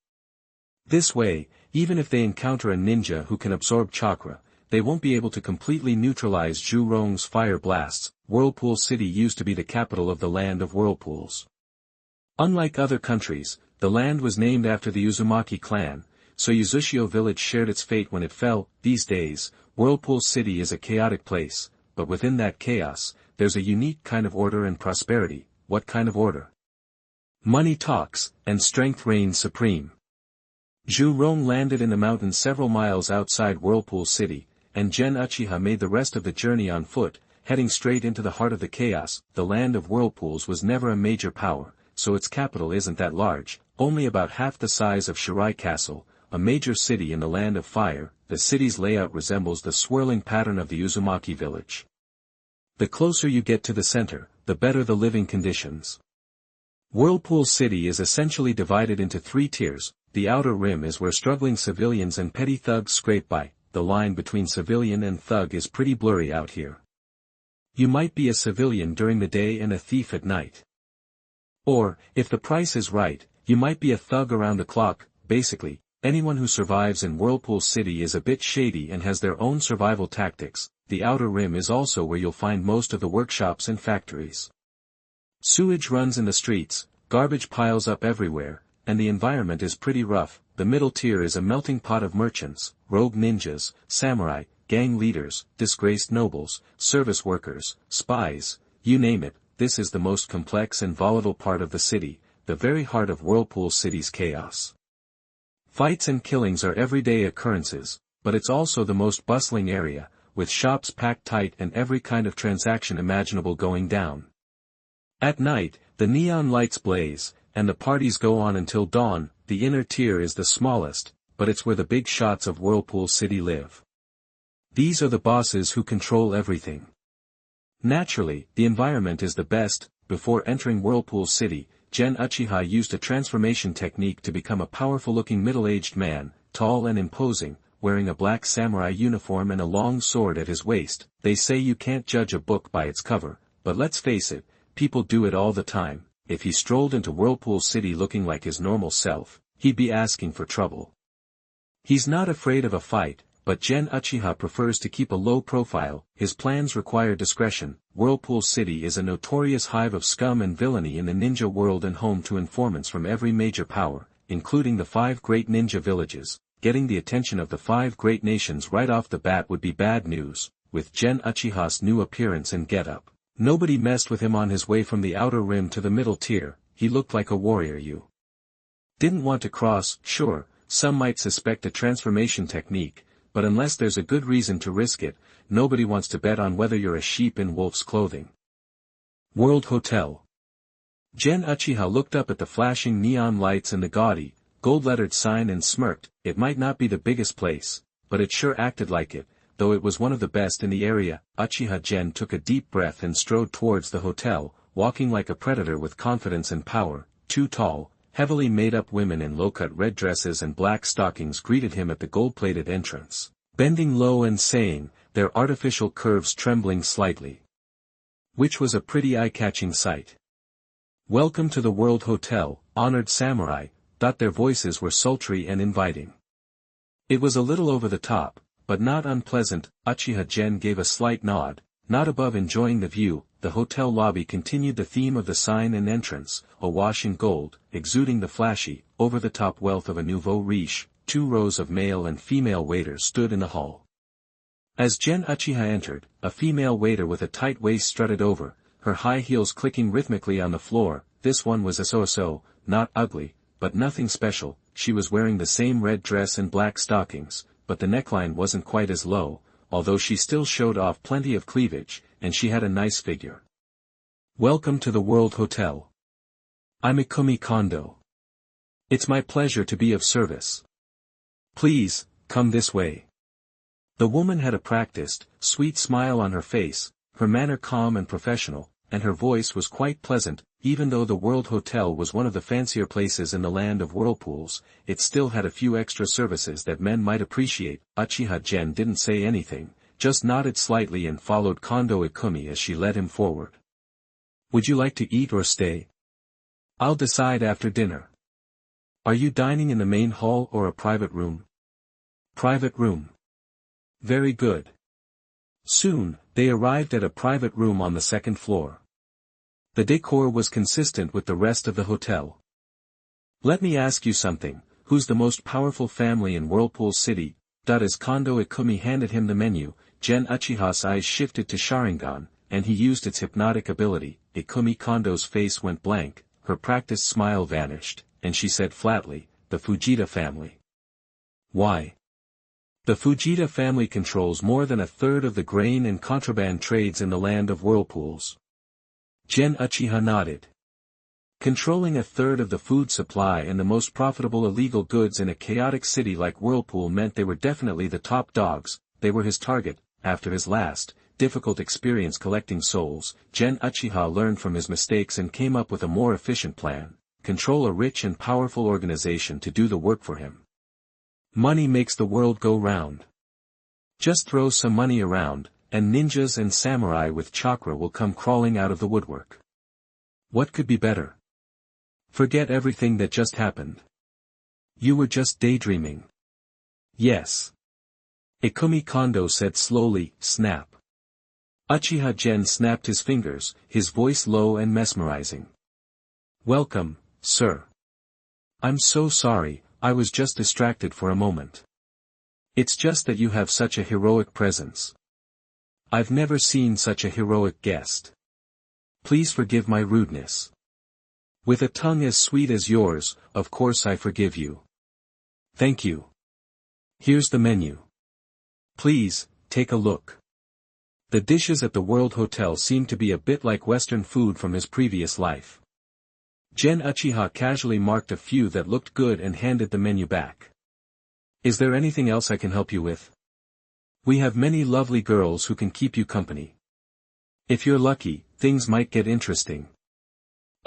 This way, even if they encounter a ninja who can absorb chakra, they won't be able to completely neutralize Zhu fire blasts. Whirlpool City used to be the capital of the land of whirlpools. Unlike other countries, the land was named after the Uzumaki clan, so Uzushio village shared its fate when it fell. These days, Whirlpool City is a chaotic place, but within that chaos, there's a unique kind of order and prosperity. What kind of order? Money talks, and strength reigns supreme. Zhu landed in the mountains several miles outside Whirlpool City, and Gen Uchiha made the rest of the journey on foot, heading straight into the heart of the chaos. The land of whirlpools was never a major power, so its capital isn't that large, only about half the size of Shirai Castle, a major city in the land of fire. The city's layout resembles the swirling pattern of the Uzumaki village. The closer you get to the center, the better the living conditions. Whirlpool City is essentially divided into 3 tiers. The outer rim is where struggling civilians and petty thugs scrape by. The line between civilian and thug is pretty blurry out here. You might be a civilian during the day and a thief at night. Or, if the price is right, you might be a thug around the clock. Basically, Anyone who survives in Whirlpool City is a bit shady and has their own survival tactics. The Outer Rim is also where you'll find most of the workshops and factories. Sewage runs in the streets, garbage piles up everywhere, and the environment is pretty rough. The middle tier is a melting pot of merchants, rogue ninjas, samurai, gang leaders, disgraced nobles, service workers, spies, you name it. This is the most complex and volatile part of the city, the very heart of Whirlpool City's chaos. Fights and killings are everyday occurrences, but it's also the most bustling area, with shops packed tight and every kind of transaction imaginable going down. At night, the neon lights blaze, and the parties go on until dawn. The inner tier is the smallest, but it's where the big shots of Whirlpool City live. These are the bosses who control everything. Naturally, the environment is the best. Before entering Whirlpool City, Uchiha used a transformation technique to become a powerful-looking middle-aged man, tall and imposing, wearing a black samurai uniform and a long sword at his waist. They say you can't judge a book by its cover, but let's face it, people do it all the time. If he strolled into Whirlpool City looking like his normal self, he'd be asking for trouble. He's not afraid of a fight, but Uchiha prefers to keep a low profile. His plans require discretion. Whirlpool City is a notorious hive of scum and villainy in the ninja world and home to informants from every major power, including the 5 great ninja villages. Getting the attention of the 5 great nations right off the bat would be bad news. With Uchiha's new appearance and getup, nobody messed with him on his way from the outer rim to the middle tier. He looked like a warrior you didn't want to cross. Sure, some might suspect a transformation technique, but unless there's a good reason to risk it, nobody wants to bet on whether you're a sheep in wolf's clothing. World Hotel. Uchiha looked up at the flashing neon lights and the gaudy, gold-lettered sign and smirked. It might not be the biggest place, but it sure acted like it, though it was one of the best in the area. Uchiha took a deep breath and strode towards the hotel, walking like a predator with confidence and power. 2 tall, heavily made-up women in low-cut red dresses and black stockings greeted him at the gold-plated entrance, bending low and saying, their artificial curves trembling slightly. Which was a pretty eye-catching sight. "Welcome to the World Hotel, honored samurai," thought their voices were sultry and inviting. It was a little over the top, but not unpleasant. Uchiha gave a slight nod, not above enjoying the view. The hotel lobby continued the theme of the sign and entrance, awash in gold, exuding the flashy, over-the-top wealth of a nouveau riche. 2 rows of male and female waiters stood in the hall. As Uchiha entered, a female waiter with a tight waist strutted over, her high heels clicking rhythmically on the floor. This one was a so-so, not ugly, but nothing special. She was wearing the same red dress and black stockings, but the neckline wasn't quite as low, although she still showed off plenty of cleavage, and she had a nice figure. "Welcome to the World Hotel. I'm Ikumi Kondo. It's my pleasure to be of service. Please, come this way." The woman had a practiced, sweet smile on her face, her manner calm and professional, and her voice was quite pleasant. Even though the World Hotel was one of the fancier places in the land of whirlpools, it still had a few extra services that men might appreciate. Uchiha didn't say anything, just nodded slightly and followed Kondo Ikumi as she led him forward. "Would you like to eat or stay? I'll decide after dinner. Are you dining in the main hall or a private room?" "Private room." "Very good." Soon, they arrived at a private room on the 2nd floor. The decor was consistent with the rest of the hotel. "Let me ask you something, who's the most powerful family in Whirlpool City?" As Kondo Ikumi handed him the menu, Uchiha's eyes shifted to Sharingan, and he used its hypnotic ability. Ikumi Kondo's face went blank, her practiced smile vanished, and she said flatly, "The Fujita family." "Why?" "The Fujita family controls more than 1/3 of the grain and contraband trades in the land of whirlpools." Uchiha nodded. Controlling 1/3 of the food supply and the most profitable illegal goods in a chaotic city like Whirlpool meant they were definitely the top dogs. They were his target. After his last, difficult experience collecting souls, Uchiha learned from his mistakes and came up with a more efficient plan: control a rich and powerful organization to do the work for him. Money makes the world go round. Just throw some money around, and ninjas and samurai with chakra will come crawling out of the woodwork. What could be better? Forget everything that just happened. You were just daydreaming. Yes. Ikumi Kondo said slowly, snap. Uchiha Gen snapped his fingers, his voice low and mesmerizing. Welcome, sir. I'm so sorry, I was just distracted for a moment. It's just that you have such a heroic presence. I've never seen such a heroic guest. Please forgive my rudeness. With a tongue as sweet as yours, of course I forgive you. Thank you. Here's the menu. Please, take a look. The dishes at the World Hotel seem to be a bit like Western food from his previous life. Gen Uchiha casually marked a few that looked good and handed the menu back. Is there anything else I can help you with? We have many lovely girls who can keep you company. If you're lucky, things might get interesting.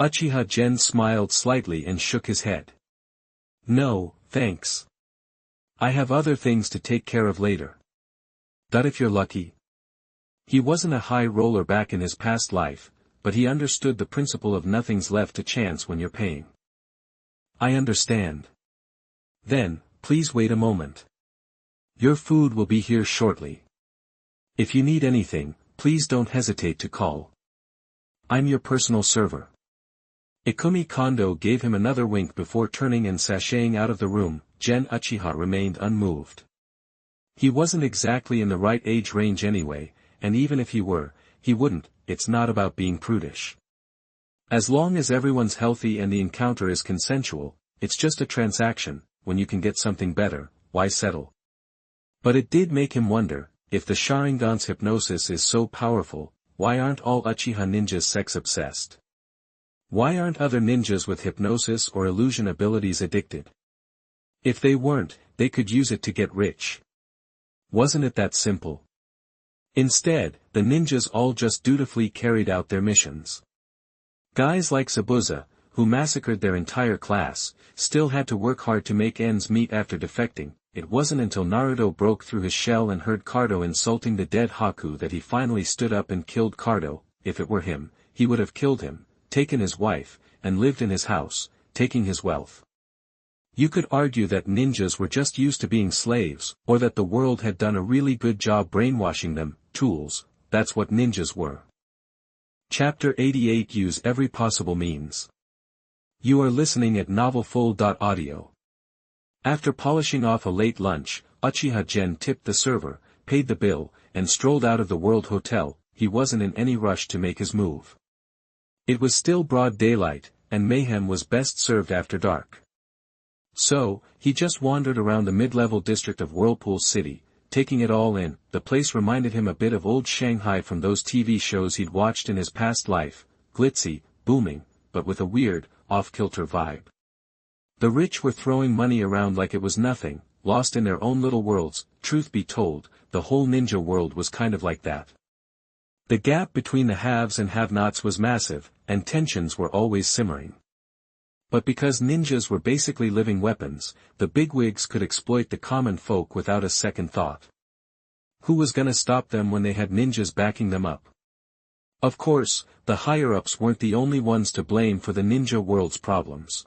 Uchiha Gen smiled slightly and shook his head. No, thanks. I have other things to take care of later. That if you're lucky. He wasn't a high roller back in his past life, but he understood the principle of nothing's left to chance when you're paying. I understand. Then, please wait a moment. Your food will be here shortly. If you need anything, please don't hesitate to call. I'm your personal server. Ikumi Kondo gave him another wink before turning and sashaying out of the room. Gen Uchiha remained unmoved. He wasn't exactly in the right age range anyway, and even if he were, he wouldn't. It's not about being prudish. As long as everyone's healthy and the encounter is consensual, it's just a transaction. When you can get something better, why settle? But it did make him wonder, if the Sharingan's hypnosis is so powerful, why aren't all Uchiha ninjas sex-obsessed? Why aren't other ninjas with hypnosis or illusion abilities addicted? If they weren't, they could use it to get rich. Wasn't it that simple? Instead, the ninjas all just dutifully carried out their missions. Guys like Zabuza, who massacred their entire class, still had to work hard to make ends meet after defecting. It wasn't until Naruto broke through his shell and heard Cardo insulting the dead Haku that he finally stood up and killed Cardo. If it were him, he would have killed him, taken his wife, and lived in his house, taking his wealth. You could argue that ninjas were just used to being slaves, or that the world had done a really good job brainwashing them. Tools, that's what ninjas were. Chapter 88. Use every possible means. You are listening at novelfull.audio. After polishing off a late lunch, Uchiha Gen tipped the server, paid the bill, and strolled out of the World Hotel. He wasn't in any rush to make his move. It was still broad daylight, and mayhem was best served after dark. So, he just wandered around the mid-level district of Whirlpool City, taking it all in. The place reminded him a bit of old Shanghai from those TV shows he'd watched in his past life, glitzy, booming, but with a weird, off-kilter vibe. The rich were throwing money around like it was nothing, lost in their own little worlds. Truth be told, the whole ninja world was kind of like that. The gap between the haves and have-nots was massive, and tensions were always simmering. But because ninjas were basically living weapons, the bigwigs could exploit the common folk without a second thought. Who was gonna stop them when they had ninjas backing them up? Of course, the higher-ups weren't the only ones to blame for the ninja world's problems.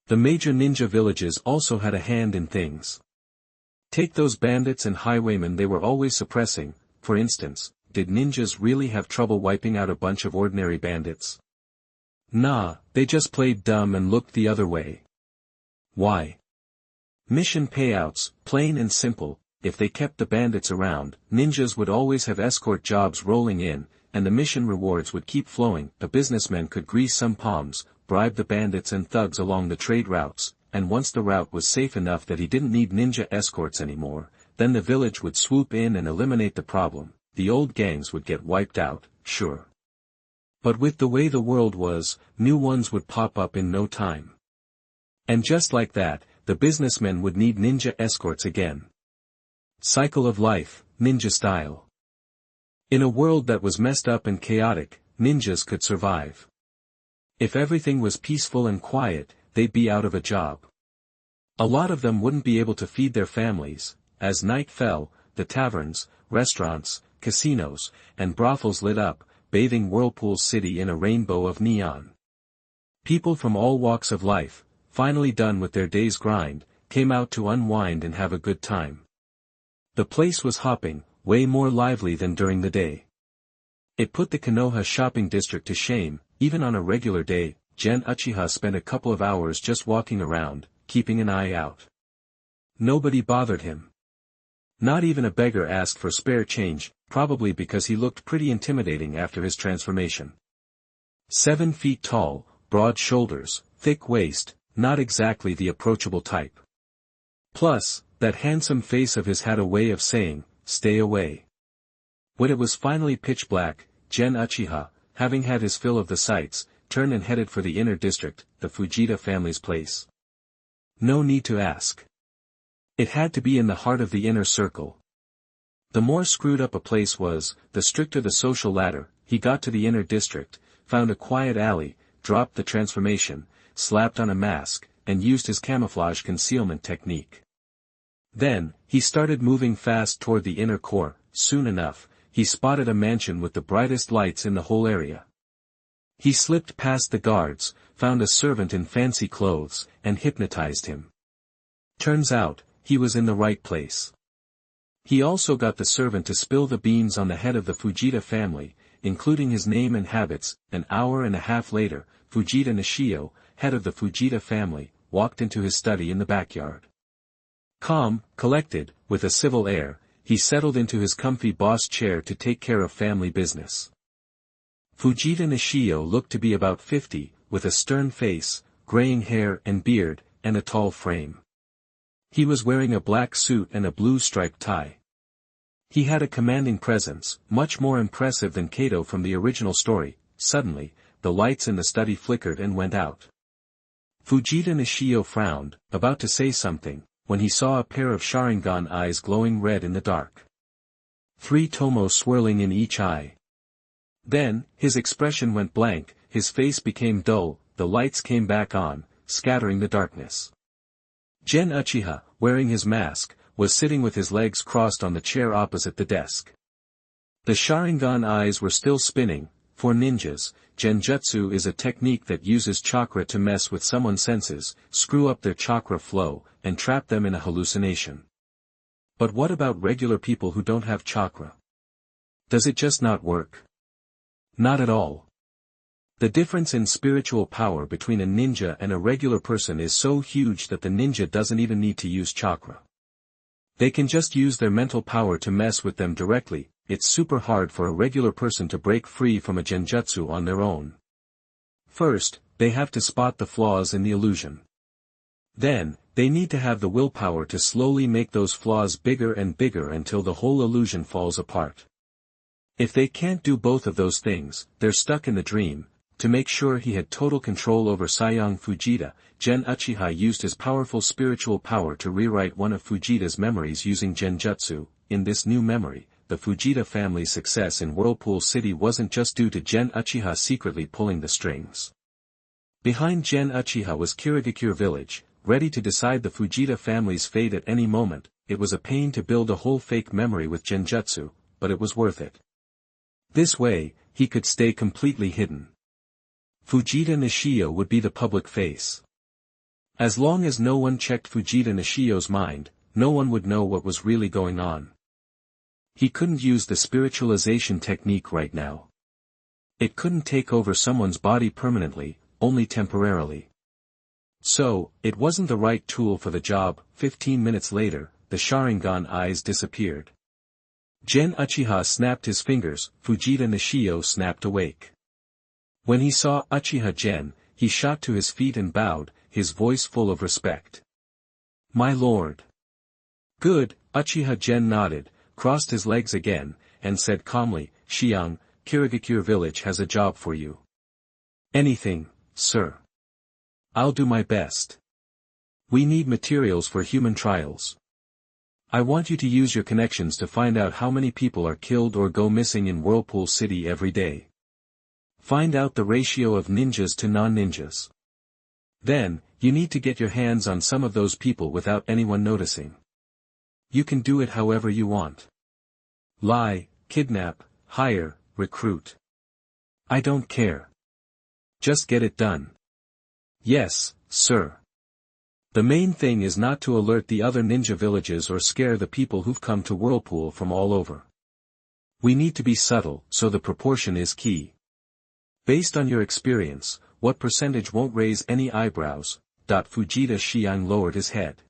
The major ninja villages also had a hand in things. Take those bandits and highwaymen they were always suppressing. For instance, did ninjas really have trouble wiping out a bunch of ordinary bandits? Nah, they just played dumb and looked the other way. Why? Mission payouts, plain and simple. If they kept the bandits around, ninjas would always have escort jobs rolling in, and the mission rewards would keep flowing. A businessman could grease some palms, bribe the bandits and thugs along the trade routes, and once the route was safe enough that he didn't need ninja escorts anymore, then the village would swoop in and eliminate the problem. The old gangs would get wiped out, sure. But with the way the world was, new ones would pop up in no time. And just like that, the businessmen would need ninja escorts again. Cycle of life, ninja style. In a world that was messed up and chaotic, ninjas could survive. If everything was peaceful and quiet, they'd be out of a job. A lot of them wouldn't be able to feed their families. As night fell, the taverns, restaurants, casinos, and brothels lit up, bathing Whirlpool City in a rainbow of neon. People from all walks of life, finally done with their day's grind, came out to unwind and have a good time. The place was hopping, way more lively than during the day. It put the Konoha shopping district to shame. Even on a regular day, Uchiha spent a couple of hours just walking around, keeping an eye out. Nobody bothered him. Not even a beggar asked for spare change, probably because he looked pretty intimidating after his transformation. 7 feet tall, broad shoulders, thick waist, not exactly the approachable type. Plus, that handsome face of his had a way of saying, "Stay away." When it was finally pitch black, Uchiha, having had his fill of the sights, turned and headed for the inner district, the Fujita family's place. No need to ask. It had to be in the heart of the inner circle. The more screwed up a place was, the stricter the social ladder. He got to the inner district, found a quiet alley, dropped the transformation, slapped on a mask, and used his camouflage concealment technique. Then, he started moving fast toward the inner core. Soon enough, he spotted a mansion with the brightest lights in the whole area. He slipped past the guards, found a servant in fancy clothes, and hypnotized him. Turns out, he was in the right place. He also got the servant to spill the beans on the head of the Fujita family, including his name and habits. An hour and a half later, Fujita Nishio, head of the Fujita family, walked into his study in the backyard. Calm, collected, with a civil air, he settled into his comfy boss chair to take care of family business. Fujita Nishio looked to be about 50, with a stern face, graying hair and beard, and a tall frame. He was wearing a black suit and a blue striped tie. He had a commanding presence, much more impressive than Kato from the original story. Suddenly, the lights in the study flickered and went out. Fujita Nishio frowned, about to say something, when he saw a pair of Sharingan eyes glowing red in the dark. 3 tomo swirling in each eye. Then, his expression went blank, his face became dull, the lights came back on, scattering the darkness. Uchiha, wearing his mask, was sitting with his legs crossed on the chair opposite the desk. The Sharingan eyes were still spinning. For ninjas, Genjutsu is a technique that uses chakra to mess with someone's senses, screw up their chakra flow, and trap them in a hallucination. But what about regular people who don't have chakra? Does it just not work? Not at all. The difference in spiritual power between a ninja and a regular person is so huge that the ninja doesn't even need to use chakra. They can just use their mental power to mess with them directly. It's super hard for a regular person to break free from a genjutsu on their own. First, they have to spot the flaws in the illusion. Then, they need to have the willpower to slowly make those flaws bigger and bigger until the whole illusion falls apart. If they can't do both of those things, they're stuck in the dream. To make sure he had total control over Sayang Fujita, Uchiha used his powerful spiritual power to rewrite one of Fujita's memories using genjutsu. In this new memory, the Fujita family's success in Whirlpool City wasn't just due to Uchiha secretly pulling the strings. Behind Uchiha was Kaleidoscope village, ready to decide the Fujita family's fate at any moment. It was a pain to build a whole fake memory with genjutsu, but it was worth it. This way, he could stay completely hidden. Fujita Nishio would be the public face. As long as no one checked Fujita Nishio's mind, no one would know what was really going on. He couldn't use the spiritualization technique right now. It couldn't take over someone's body permanently, only temporarily. So, it wasn't the right tool for the job. 15 minutes later, the Sharingan eyes disappeared. Uchiha snapped his fingers, Fujita Nishio snapped awake. When he saw Uchiha, he shot to his feet and bowed, his voice full of respect. "My lord." "Good." Uchiha nodded, crossed his legs again, and said calmly, "Xiang, Kaleidoscope village has a job for you." "Anything, sir." "I'll do my best. We need materials for human trials. I want you to use your connections to find out how many people are killed or go missing in Whirlpool City every day. Find out the ratio of ninjas to non-ninjas. Then, you need to get your hands on some of those people without anyone noticing. You can do it however you want. Lie, kidnap, hire, recruit. I don't care. Just get it done." "Yes, sir." The main thing is not to alert the other ninja villages or scare the people who've come to Whirlpool from all over. We need to be subtle, so the proportion is key. Based on your experience, what percentage won't raise any eyebrows? Fujita Xiang lowered his head.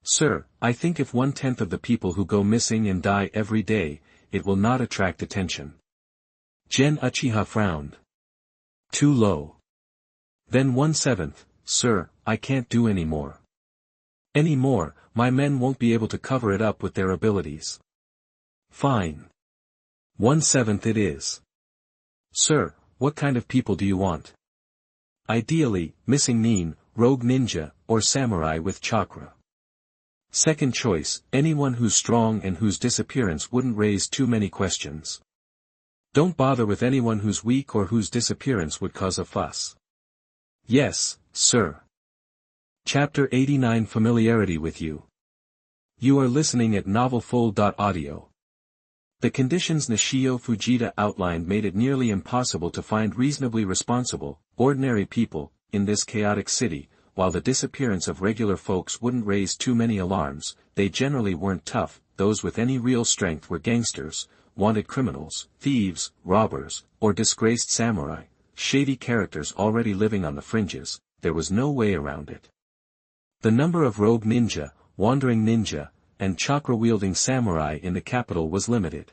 Sir, I think if 1/10 of the people who go missing and die every day, it will not attract attention. Gen Uchiha frowned. Too low. Then 1/7, sir, I can't do any more. Any more, my men won't be able to cover it up with their abilities. Fine. 1/7 it is. Sir, what kind of people do you want? Ideally, missing nin, rogue ninja, or samurai with chakra. Second choice, anyone who's strong and whose disappearance wouldn't raise too many questions. Don't bother with anyone who's weak or whose disappearance would cause a fuss. Yes, sir. Chapter 89 Familiarity with you. You are listening at novelfull.audio. The conditions Nishio Fujita outlined made it nearly impossible to find reasonably responsible, ordinary people, in this chaotic city. While the disappearance of regular folks wouldn't raise too many alarms, they generally weren't tough. Those with any real strength were gangsters, wanted criminals, thieves, robbers, or disgraced samurai, shady characters already living on the fringes. There was no way around it. The number of rogue ninja, wandering ninja, and chakra-wielding samurai in the capital was limited.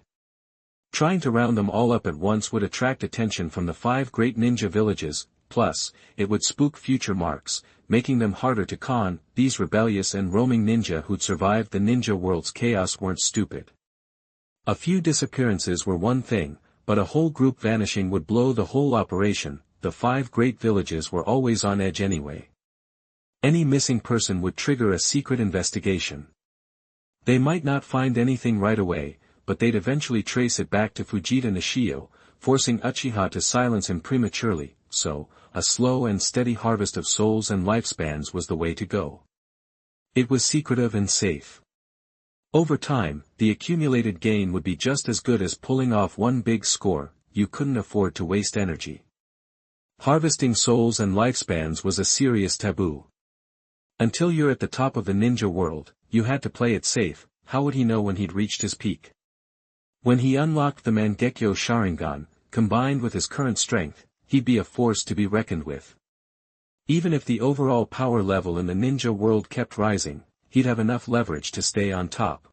Trying to round them all up at once would attract attention from the 5 great ninja villages, plus, it would spook future marks, making them harder to con. These rebellious and roaming ninja who'd survived the ninja world's chaos weren't stupid. A few disappearances were one thing, but a whole group vanishing would blow the whole operation. The 5 great villages were always on edge anyway. Any missing person would trigger a secret investigation. They might not find anything right away, but they'd eventually trace it back to Fujita Nishio, forcing Uchiha to silence him prematurely. So, a slow and steady harvest of souls and lifespans was the way to go. It was secretive and safe. Over time, the accumulated gain would be just as good as pulling off one big score. You couldn't afford to waste energy. Harvesting souls and lifespans was a serious taboo. Until you're at the top of the ninja world, you had to play it safe. How would he know when he'd reached his peak? When he unlocked the Mangekyo Sharingan, combined with his current strength, he'd be a force to be reckoned with. Even if the overall power level in the ninja world kept rising, he'd have enough leverage to stay on top.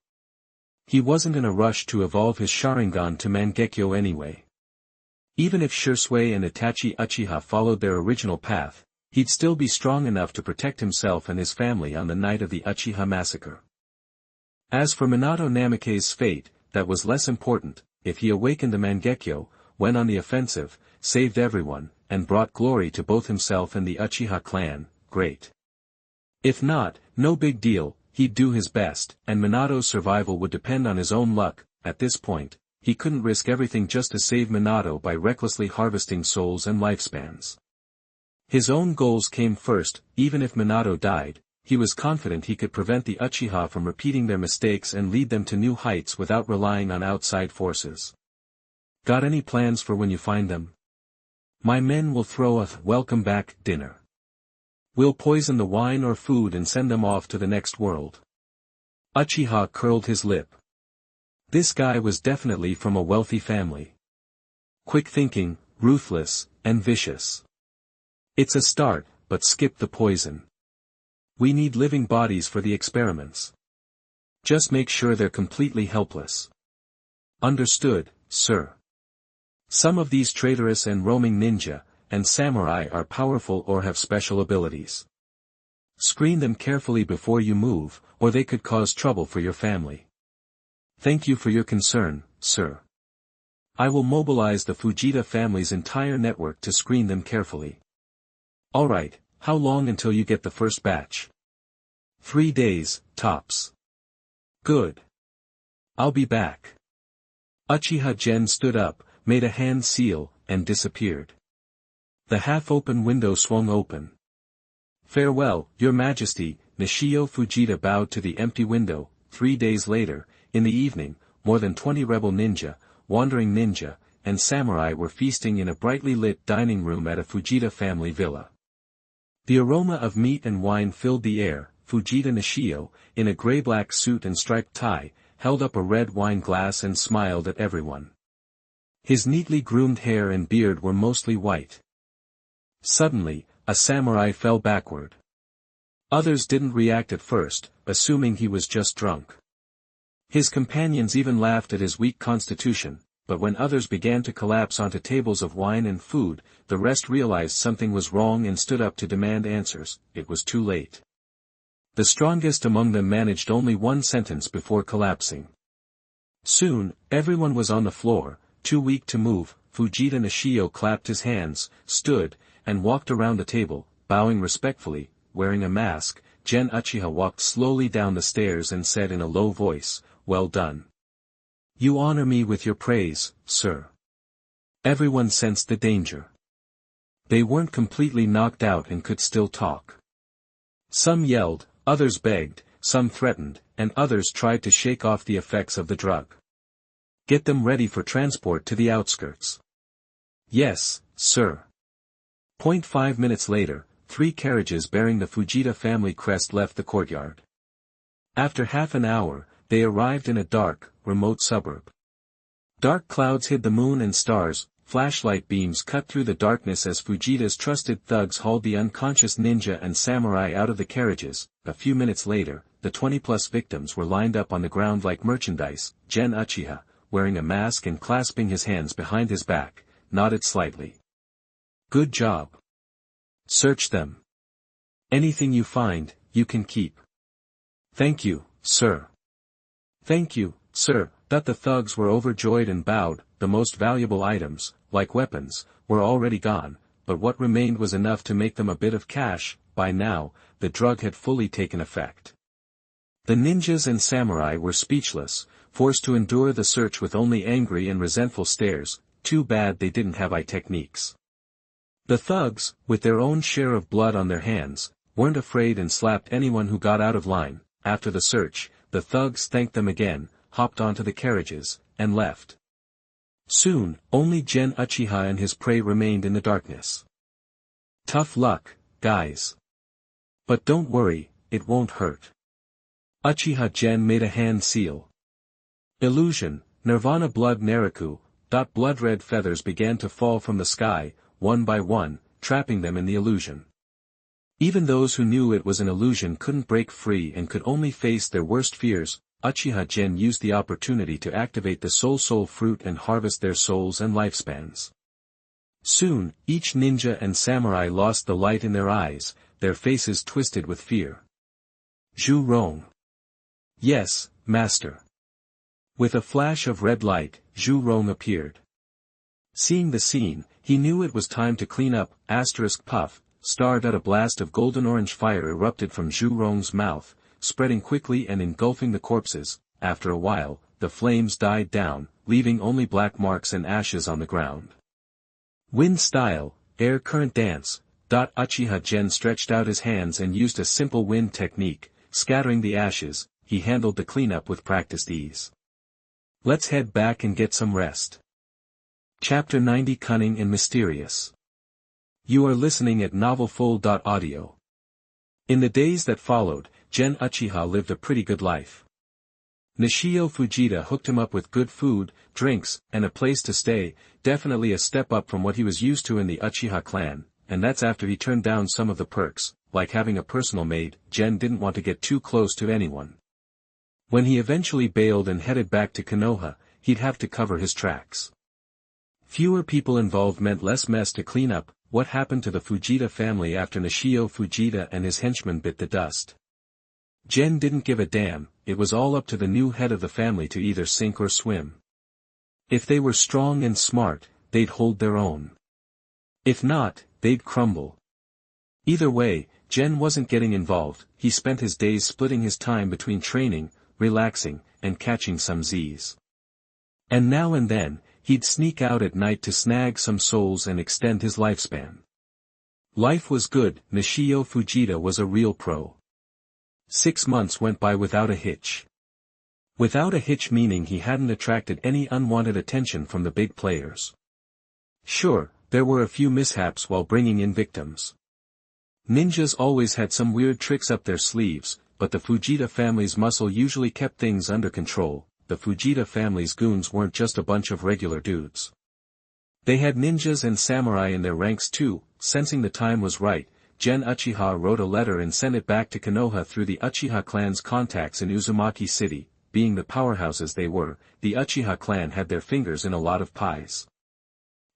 He wasn't in a rush to evolve his Sharingan to Mangekyo anyway. Even if Shisui and Itachi Uchiha followed their original path, he'd still be strong enough to protect himself and his family on the night of the Uchiha massacre. As for Minato Namake's fate, that was less important. If he awakened the Mangekyo, went on the offensive, saved everyone, and brought glory to both himself and the Uchiha clan, great. If not, no big deal, he'd do his best, and Minato's survival would depend on his own luck. At this point, he couldn't risk everything just to save Minato by recklessly harvesting souls and lifespans. His own goals came first. Even if Minato died, he was confident he could prevent the Uchiha from repeating their mistakes and lead them to new heights without relying on outside forces. Got any plans for when you find them? My men will throw a welcome back dinner. We'll poison the wine or food and send them off to the next world. Uchiha curled his lip. This guy was definitely from a wealthy family. Quick thinking, ruthless, and vicious. It's a start, but skip the poison. We need living bodies for the experiments. Just make sure they're completely helpless. Understood, sir. Some of these traitorous and roaming ninja, and samurai are powerful or have special abilities. Screen them carefully before you move, or they could cause trouble for your family. Thank you for your concern, sir. I will mobilize the Fujita family's entire network to screen them carefully. Alright, how long until you get the first batch? 3 days, tops. Good. I'll be back. Uchiha Gen stood up, made a hand seal, and disappeared. The half-open window swung open. Farewell, Your Majesty. Nishio Fujita bowed to the empty window. 3 days later, in the evening, more than 20 rebel ninja, wandering ninja, and samurai were feasting in a brightly lit dining room at a Fujita family villa. The aroma of meat and wine filled the air. Fujita Nishio, in a gray-black suit and striped tie, held up a red wine glass and smiled at everyone. His neatly groomed hair and beard were mostly white. Suddenly, a samurai fell backward. Others didn't react at first, assuming he was just drunk. His companions even laughed at his weak constitution, but when others began to collapse onto tables of wine and food, the rest realized something was wrong and stood up to demand answers. It was too late. The strongest among them managed only one sentence before collapsing. Soon, everyone was on the floor, too weak to move. Fujita Nishio clapped his hands, stood, and walked around the table, bowing respectfully. Wearing a mask, Gen Uchiha walked slowly down the stairs and said in a low voice, "Well done. You honor me with your praise, sir." Everyone sensed the danger. They weren't completely knocked out and could still talk. Some yelled, others begged, some threatened, and others tried to shake off the effects of the drug. "Get them ready for transport to the outskirts." "Yes, sir." 5 minutes later, 3 carriages bearing the Fujita family crest left the courtyard. After half an hour, they arrived in a dark, remote suburb. Dark clouds hid the moon and stars. Flashlight beams cut through the darkness as Fujita's trusted thugs hauled the unconscious ninja and samurai out of the carriages. A few minutes later, the 20-plus victims were lined up on the ground like merchandise. Gen Uchiha, wearing a mask and clasping his hands behind his back, nodded slightly. "Good job. Search them. Anything you find, you can keep." "Thank you, sir." "Thank you, sir." The thugs were overjoyed and bowed. The most valuable items, like weapons, were already gone, but what remained was enough to make them a bit of cash. By now, the drug had fully taken effect. The ninjas and samurai were speechless, forced to endure the search with only angry and resentful stares. Too bad they didn't have eye techniques. The thugs, with their own share of blood on their hands, weren't afraid and slapped anyone who got out of line. After the search, the thugs thanked them again, hopped onto the carriages, and left. Soon, only Gen Uchiha and his prey remained in the darkness. "Tough luck, guys. But don't worry, it won't hurt." Uchiha Gen made a hand seal. Illusion, Nirvana blood Naraku. Blood-red feathers began to fall from the sky, one by one, trapping them in the illusion. Even those who knew it was an illusion couldn't break free and could only face their worst fears. Uchiha Gen used the opportunity to activate the soul fruit and harvest their souls and lifespans. Soon, each ninja and samurai lost the light in their eyes, their faces twisted with fear. "Zhu Rong." "Yes, master." With a flash of red light, Zhu Rong appeared. Seeing the scene, he knew it was time to clean up. Puff, starred at a blast of golden-orange fire erupted from Zhu Rong's mouth, spreading quickly and engulfing the corpses. After a while, the flames died down, leaving only black marks and ashes on the ground. Wind style, air current dance. Uchiha Gen stretched out his hands and used a simple wind technique, scattering the ashes. He handled the cleanup with practiced ease. Let's head back and get some rest. Chapter 90 Cunning and Mysterious. You are listening at novelfull.audio. In the days that followed, Gen Uchiha lived a pretty good life. Nishio Fujita hooked him up with good food, drinks, and a place to stay, definitely a step up from what he was used to in the Uchiha clan, and that's after he turned down some of the perks, like having a personal maid. Gen didn't want to get too close to anyone. When he eventually bailed and headed back to Konoha, he'd have to cover his tracks. Fewer people involved meant less mess to clean up. What happened to the Fujita family after Nishio Fujita and his henchmen bit the dust? Gen didn't give a damn. It was all up to the new head of the family to either sink or swim. If they were strong and smart, they'd hold their own. If not, they'd crumble. Either way, Gen wasn't getting involved. He spent his days splitting his time between training, relaxing, and catching some Z's. And now and then, he'd sneak out at night to snag some souls and extend his lifespan. Life was good. Nishio Fujita was a real pro. 6 months went by without a hitch. Without a hitch meaning he hadn't attracted any unwanted attention from the big players. Sure, there were a few mishaps while bringing in victims. Ninjas always had some weird tricks up their sleeves, but the Fujita family's muscle usually kept things under control. The Fujita family's goons weren't just a bunch of regular dudes. They had ninjas and samurai in their ranks too. Sensing the time was right, Gen Uchiha wrote a letter and sent it back to Konoha through the Uchiha clan's contacts in Uzumaki City. Being the powerhouses they were, the Uchiha clan had their fingers in a lot of pies.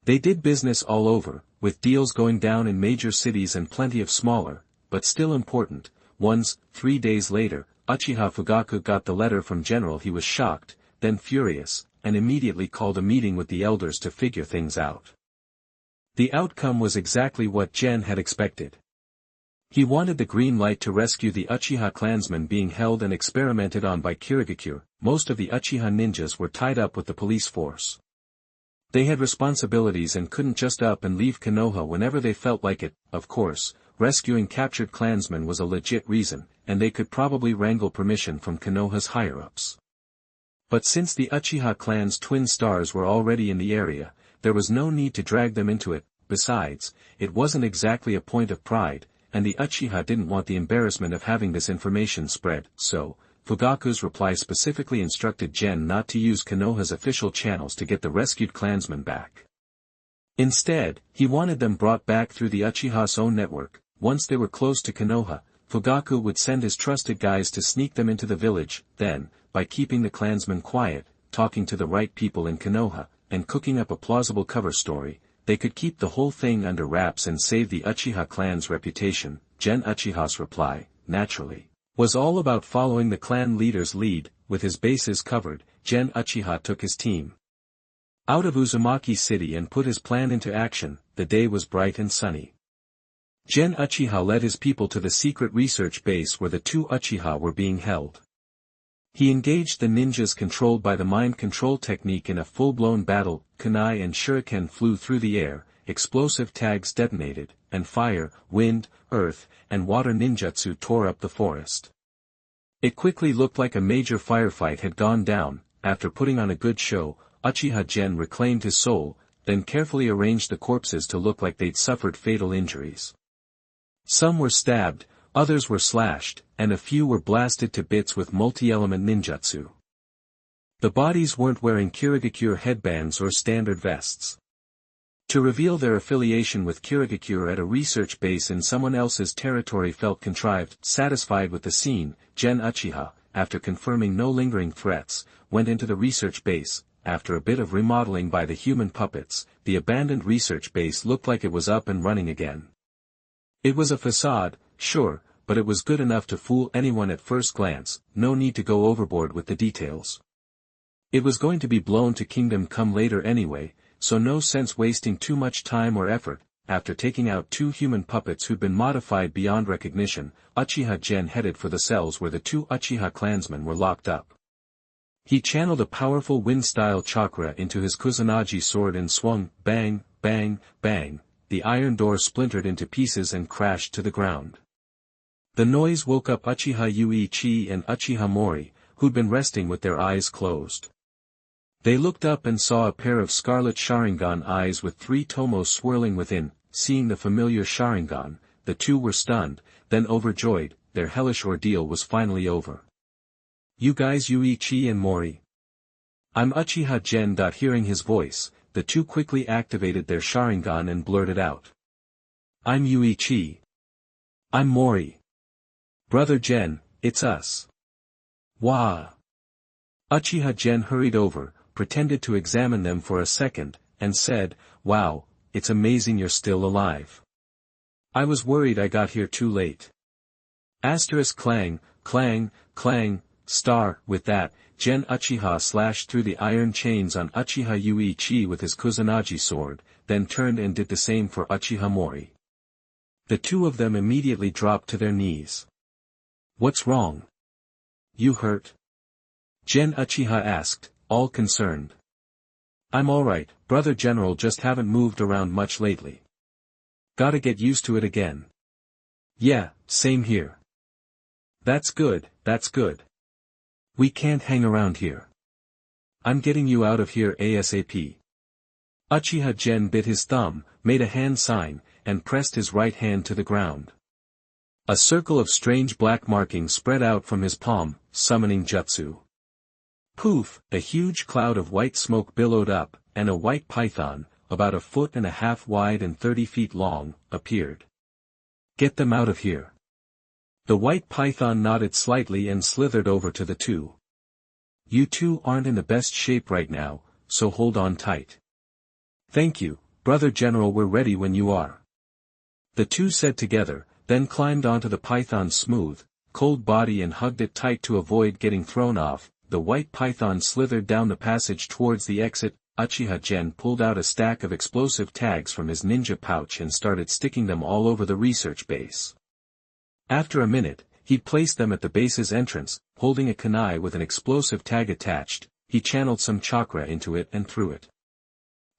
They did business all over, with deals going down in major cities and plenty of smaller, but still important, ones. 3 days later, Uchiha Fugaku got the letter from General. He was shocked, then furious, and immediately called a meeting with the elders to figure things out. The outcome was exactly what Gen had expected. He wanted the green light to rescue the Uchiha clansmen being held and experimented on by Kirigakure. Most of the Uchiha ninjas were tied up with the police force. They had responsibilities and couldn't just up and leave Konoha whenever they felt like it. Of course, rescuing captured clansmen was a legit reason, and they could probably wrangle permission from Konoha's higher-ups. But since the Uchiha clan's twin stars were already in the area, there was no need to drag them into it. Besides, it wasn't exactly a point of pride, and the Uchiha didn't want the embarrassment of having this information spread. So, Fugaku's reply specifically instructed Gen not to use Konoha's official channels to get the rescued clansmen back. Instead, he wanted them brought back through the Uchiha's own network. Once they were close to Konoha, Fugaku would send his trusted guys to sneak them into the village. Then, by keeping the clansmen quiet, talking to the right people in Konoha, and cooking up a plausible cover story, they could keep the whole thing under wraps and save the Uchiha clan's reputation. Gen Uchiha's reply, naturally, was all about following the clan leader's lead. With his bases covered, Gen Uchiha took his team out of Uzumaki City and put his plan into action. The day was bright and sunny. Gen Uchiha led his people to the secret research base where the two Uchiha were being held. He engaged the ninjas controlled by the mind control technique in a full-blown battle. Kunai and shuriken flew through the air, explosive tags detonated, and fire, wind, earth, and water ninjutsu tore up the forest. It quickly looked like a major firefight had gone down. After putting on a good show, Uchiha Gen reclaimed his soul, then carefully arranged the corpses to look like they'd suffered fatal injuries. Some were stabbed, others were slashed, and a few were blasted to bits with multi-element ninjutsu. The bodies weren't wearing Kirigakure headbands or standard vests. To reveal their affiliation with Kirigakure at a research base in someone else's territory felt contrived. Satisfied with the scene, Gen Uchiha, after confirming no lingering threats, went into the research base. After a bit of remodeling by the human puppets, the abandoned research base looked like it was up and running again. It was a facade, sure, but it was good enough to fool anyone at first glance. No need to go overboard with the details. It was going to be blown to Kingdom Come later anyway, so no sense wasting too much time or effort. After taking out two human puppets who'd been modified beyond recognition, Uchiha Gen headed for the cells where the two Uchiha clansmen were locked up. He channeled a powerful wind-style chakra into his Kusanagi sword and swung. Bang, bang, bang. The iron door splintered into pieces and crashed to the ground. The noise woke up Uchiha Uichi and Uchiha Mori, who'd been resting with their eyes closed. They looked up and saw a pair of scarlet Sharingan eyes with 3 tomos swirling within. Seeing the familiar Sharingan, the two were stunned, then overjoyed. Their hellish ordeal was finally over. "You guys Uichi and Mori?" "I'm Uchiha Gen." Hearing his voice, the two quickly activated their Sharingan and blurted out. "I'm Uichi." "I'm Mori." "Brother Gen, it's us." "Wah!" Uchiha Gen hurried over, pretended to examine them for a second, and said, "Wow, it's amazing you're still alive. I was worried I got here too late." Asterisk clang, clang, clang, star. With that, Gen Uchiha slashed through the iron chains on Uchiha Uichi with his Kusanagi sword, then turned and did the same for Uchiha Mori. The two of them immediately dropped to their knees. "What's wrong? You hurt?" Gen Uchiha asked, all concerned. "I'm alright, brother general, just haven't moved around much lately. Gotta get used to it again." "Yeah, same here." That's good, that's good. We can't hang around here. I'm getting you out of here ASAP." Uchiha Gen bit his thumb, made a hand sign, and pressed his right hand to the ground. A circle of strange black markings spread out from his palm, summoning jutsu. Poof, a huge cloud of white smoke billowed up, and a white python, about 1.5 feet wide and 30 feet long, appeared. Get them out of here. The white python nodded slightly and slithered over to the two. You two aren't in the best shape right now, so hold on tight. Thank you, Brother General, we're ready when you are. The two said together, then climbed onto the python's smooth, cold body and hugged it tight to avoid getting thrown off. The white python slithered down the passage towards the exit. Uchiha Gen pulled out a stack of explosive tags from his ninja pouch and started sticking them all over the research base. After a minute, he placed them at the base's entrance, holding a kunai with an explosive tag attached. He channeled some chakra into it and threw it.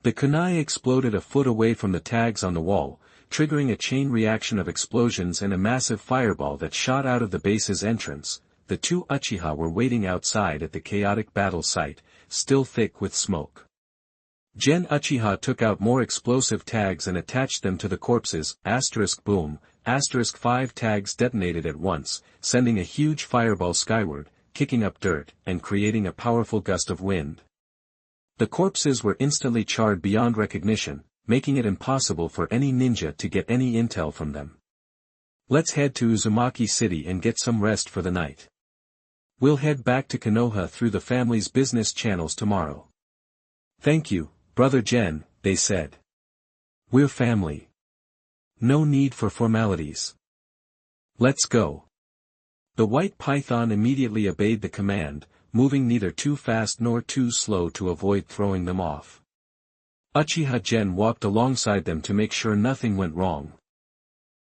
The kunai exploded a foot away from the tags on the wall, triggering a chain reaction of explosions and a massive fireball that shot out of the base's entrance. The two Uchiha were waiting outside at the chaotic battle site, still thick with smoke. Gen Uchiha took out more explosive tags and attached them to the corpses. Boom, 5 tags detonated at once, sending a huge fireball skyward, kicking up dirt, and creating a powerful gust of wind. The corpses were instantly charred beyond recognition, making it impossible for any ninja to get any intel from them. Let's head to Uzumaki City and get some rest for the night. We'll head back to Konoha through the family's business channels tomorrow. Thank you, Brother Gen, they said. We're family. No need for formalities. Let's go. The white python immediately obeyed the command, moving neither too fast nor too slow to avoid throwing them off. Uchiha Gen walked alongside them to make sure nothing went wrong.